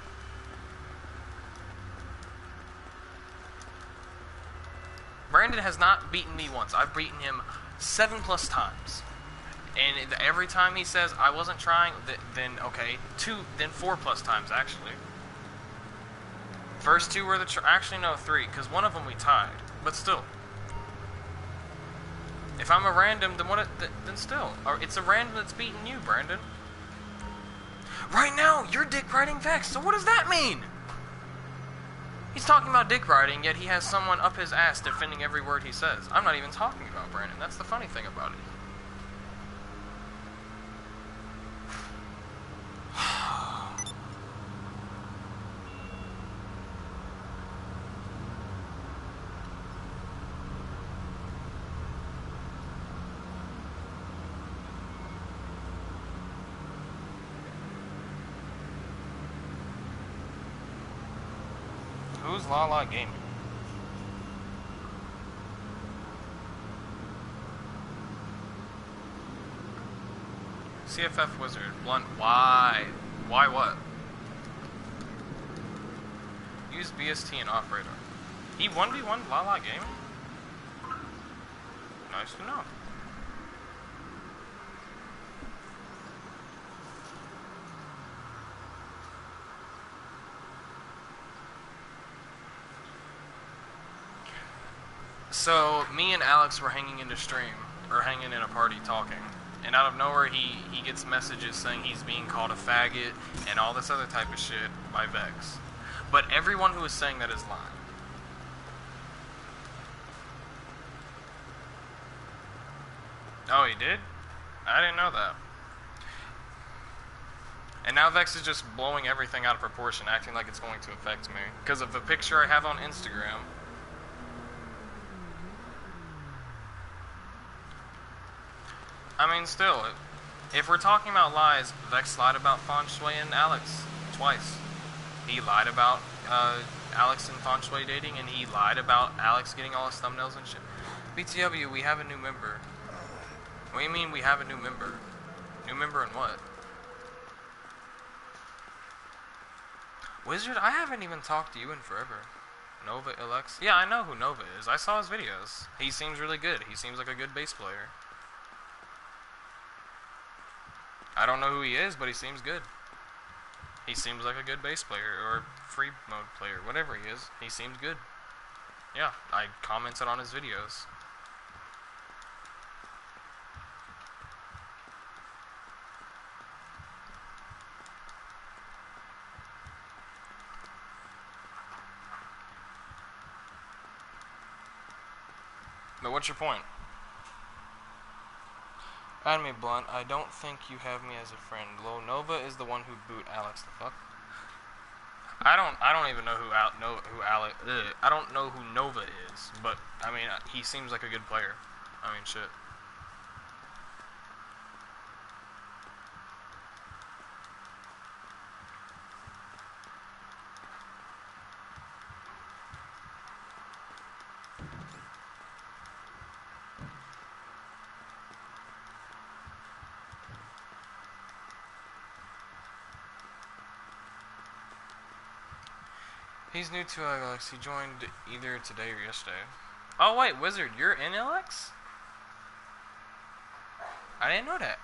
Brandon has not beaten me once. I've beaten him 7+ times. And every time he says, I wasn't trying, then, okay, 4+ times, actually. First 2 were actually, no, 3, because one of them we tied. But still. If I'm a random, then still. Or it's a random that's beating you, Brandon. Right now, you're dick riding Vex, so what does that mean? He's talking about dick riding, yet he has someone up his ass defending every word he says. I'm not even talking about Brandon. That's the funny thing about it. Who's Lala Gaming? CFF Wizard. Blunt. Why? Why what? Use BST and operator. He 1v1 Lala Gaming? Nice to know. So, me and Alex were hanging in a party talking, and out of nowhere he gets messages saying he's being called a faggot and all this other type of shit by Vex. But everyone who is saying that is lying. Oh, he did? I didn't know that. And now Vex is just blowing everything out of proportion, acting like it's going to affect me. Because of the picture I have on Instagram. I mean, still, if we're talking about lies, Vex lied about Feng Shui and Alex twice. He lied about Alex and Feng Shui dating, and he lied about Alex getting all his thumbnails and shit. BTW, we have a new member. What do you mean we have a new member? New member in what? Wizard, I haven't even talked to you in forever. Nova ILLX? Yeah, I know who Nova is. I saw his videos. He seems really good. He seems like a good bass player. I don't know who he is, but he seems good. He seems like a good bass player, or free mode player, whatever he is. He seems good. Yeah, I commented on his videos. But what's your point? Add me blunt. I don't think you have me as a friend. Low Nova is the one who boot Alex the fuck. I don't even know who Alex. I don't know who Nova is, but I mean he seems like a good player. I mean shit. He's new to ILLX. He joined either today or yesterday. Oh wait, Wizard, you're in ILLX? I didn't know that.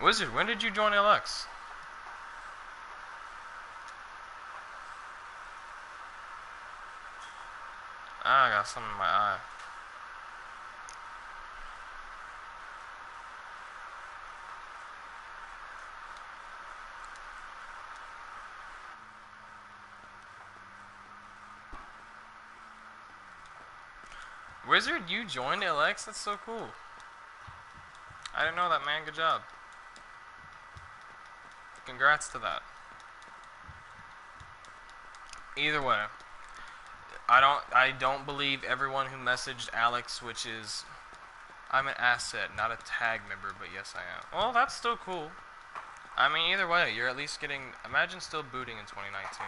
Wizard, when did you join ILLX? Ah, I got something in my eye. Wizard, you joined ILLX? That's so cool. I didn't know that, man. Good job. Congrats to that. Either way, I don't believe everyone who messaged Alex, which is I'm an asset, not a tag member, but yes I am. Well, that's still cool. I mean, either way, you're at least getting. Imagine still booting in 2019.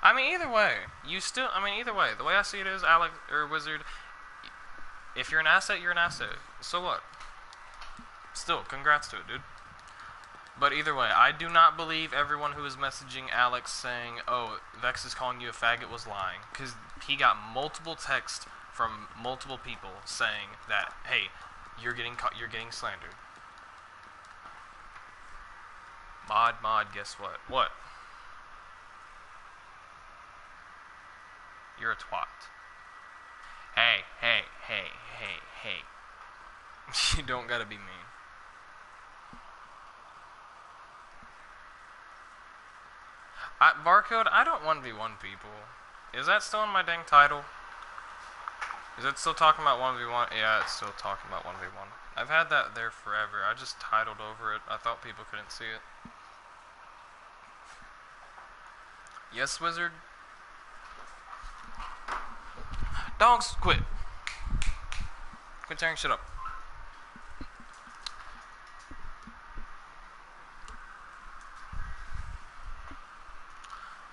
I mean, either way, either way, the way I see it is, Alex or Wizard. If you're an asset, you're an asset. So what? Still, congrats to it, dude. But either way, I do not believe everyone who is messaging Alex saying, "Oh, Vex is calling you a faggot," was lying, because he got multiple texts from multiple people saying that, "Hey, you're getting slandered." Mod, guess what? What? You're a twat. Hey. You don't gotta be mean. Barcode, I don't 1v1 people. Is that still in my dang title? Is it still talking about 1v1? Yeah, it's still talking about 1v1. I've had that there forever. I just titled over it. I thought people couldn't see it. Yes, Wizard? Dogs, quit. Quit tearing shit up.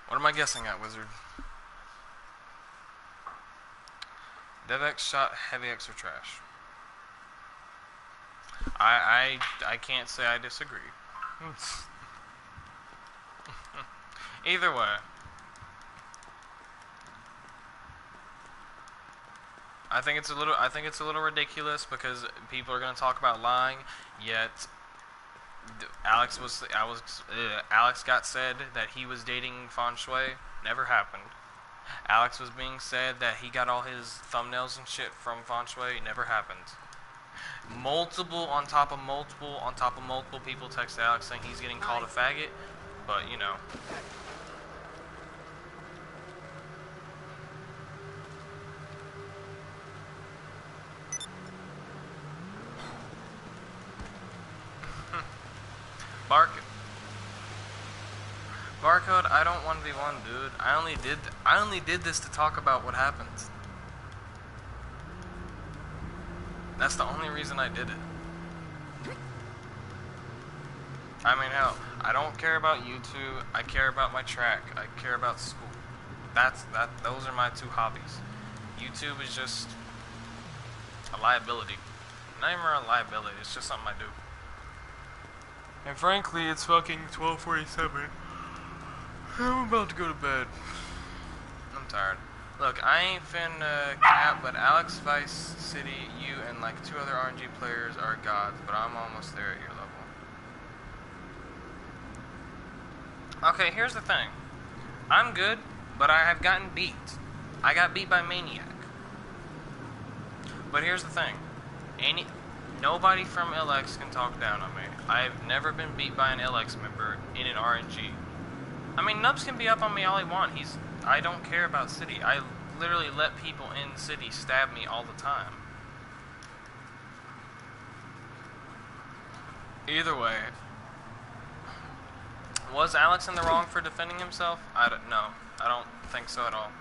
What am I guessing at, Wizard? DevX shot Heavy X or trash. I can't say I disagree. Either way. I think it's a little ridiculous because people are going to talk about lying, yet Alex got said that he was dating Feng Shui. Never happened. Alex was being said that he got all his thumbnails and shit from Feng Shui. Never happened. Multiple on top of multiple people text Alex saying he's getting called a faggot, but you know. Barcode, I don't 1v1, dude. I only did this to talk about what happened. That's the only reason I did it. I mean, hell, I don't care about YouTube. I care about my track. I care about school. Those are my two hobbies. YouTube is just a liability. Not even a liability, it's just something I do. And frankly, it's fucking 12:47. I'm about to go to bed. I'm tired. Look, I ain't finna cap, but Alex, Vice City, you, and like 2 other RNG players are gods, but I'm almost there at your level. Okay, here's the thing. I'm good, but I have gotten beat. I got beat by Maniac. But here's the thing. Nobody from ILLX can talk down on me. I've never been beat by an ILLX member in an RNG. I mean, Nubs can be up on me all he want. I don't care about City. I literally let people in City stab me all the time. Either way, was Alex in the wrong for defending himself? No, I don't think so at all.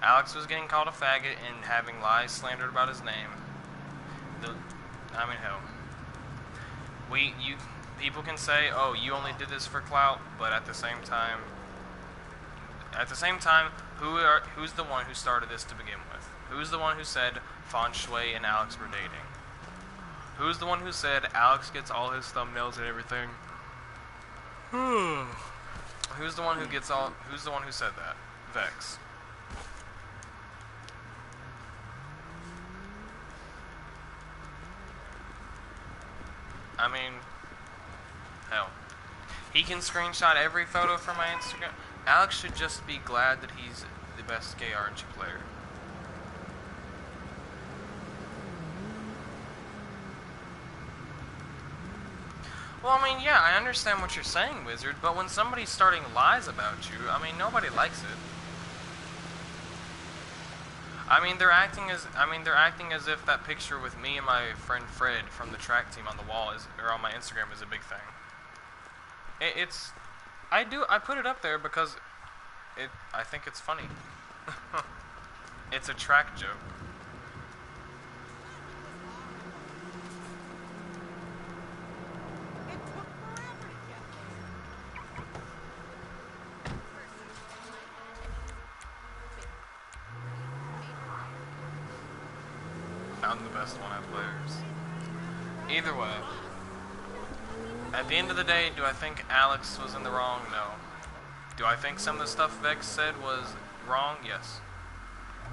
Alex was getting called a faggot and having lies slandered about his name. I mean, hell. People can say, "Oh, you only did this for clout," but at the same time, who's the one who started this to begin with? Who's the one who said Fon Shui and Alex were dating? Who's the one who said Alex gets all his thumbnails and everything? Who's the one who said that? Vex. I mean, hell. He can screenshot every photo from my Instagram. Alex should just be glad that he's the best gay RNG player. Well, I mean, yeah, I understand what you're saying, Wizard, but when somebody's starting lies about you, I mean, nobody likes it. I mean, they're acting as if that picture with me and my friend Fred from the track team on the wall or on my Instagram is a big thing. I put it up there because I think it's funny. It's a track joke. I'm the best one at players. Either way, at the end of the day, do I think Alex was in the wrong? No. Do I think some of the stuff Vex said was wrong? Yes.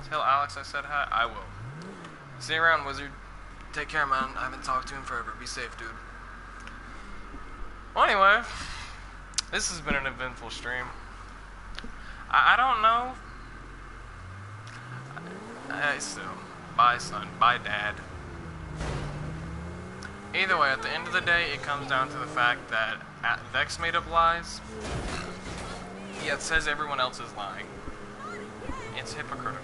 Tell Alex I said hi. I will. See you around, Wizard. Take care, man. I haven't talked to him forever. Be safe, dude. Well, anyway, this has been an eventful stream. I don't know. Still. Bye, son. Bye, Dad. Either way, at the end of the day, it comes down to the fact that Vex made up lies, yet says everyone else is lying. It's hypocritical.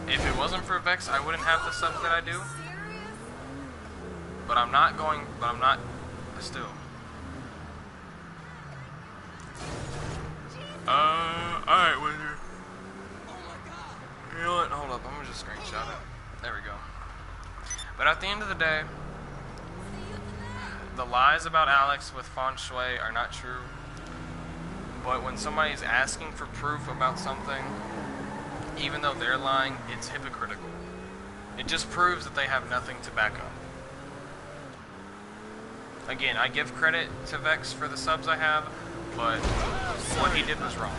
If it wasn't for Vex, I wouldn't have the subs that I do. But I'm not, still. Alright, Wizard. You know what? Hold up, I'm gonna just screenshot it. There we go. But at the end of the day, the lies about Alex with Fon Shui are not true. But when somebody's asking for proof about something, even though they're lying, it's hypocritical. It just proves that they have nothing to back up. Again, I give credit to Vex for the subs I have, but what he did was wrong.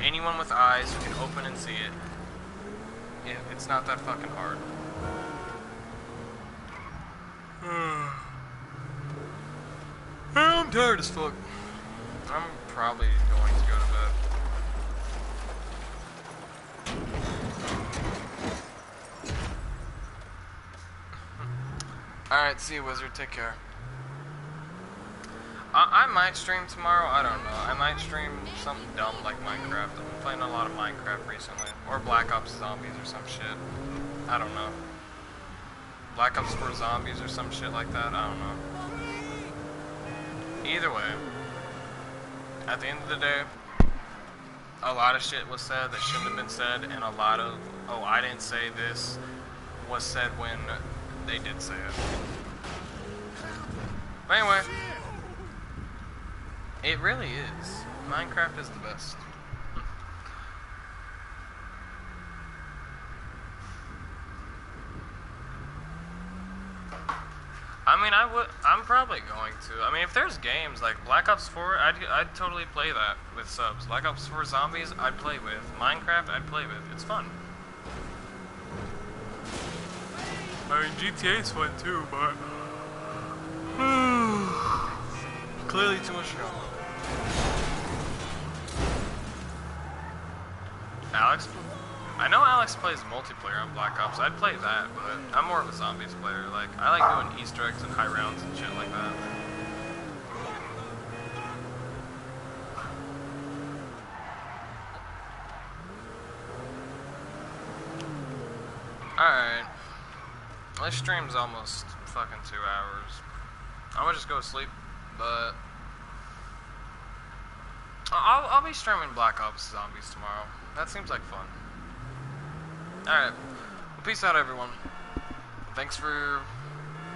Anyone with eyes who can open and see it, it's not that fucking hard. I'm tired as fuck. I'm probably going to go to bed. Alright, see you, Wizard. Take care. I might stream tomorrow. I don't know. I might stream something dumb like Minecraft. I've been playing a lot of Minecraft recently. Or Black Ops Zombies or some shit. I don't know. Black Ops 4 Zombies or some shit like that. I don't know. Either way, at the end of the day, a lot of shit was said that shouldn't have been said, and a lot of, oh, I didn't say this, was said when they did say it. But anyway, it really is. Minecraft is the best. I mean, I'm probably going to. I mean, if there's games like Black Ops 4, I'd totally play that with subs. Black Ops 4 Zombies, I'd play with. Minecraft, I'd play with. It's fun. I mean, GTA's fun too, but clearly too much trouble. Alex? I know Alex plays multiplayer on Black Ops. I'd play that, but I'm more of a zombies player. Like, I like doing Easter eggs and high rounds and shit like that. Alright. This stream's almost fucking 2 hours. I'm gonna just go to sleep, but I'll be streaming Black Ops Zombies tomorrow. That seems like fun. Alright. Well, peace out, everyone. Thanks for,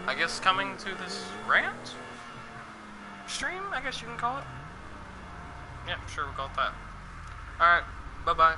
I guess, coming to this rant? Stream, I guess you can call it. Yeah, sure, we'll call it that. Alright, bye-bye.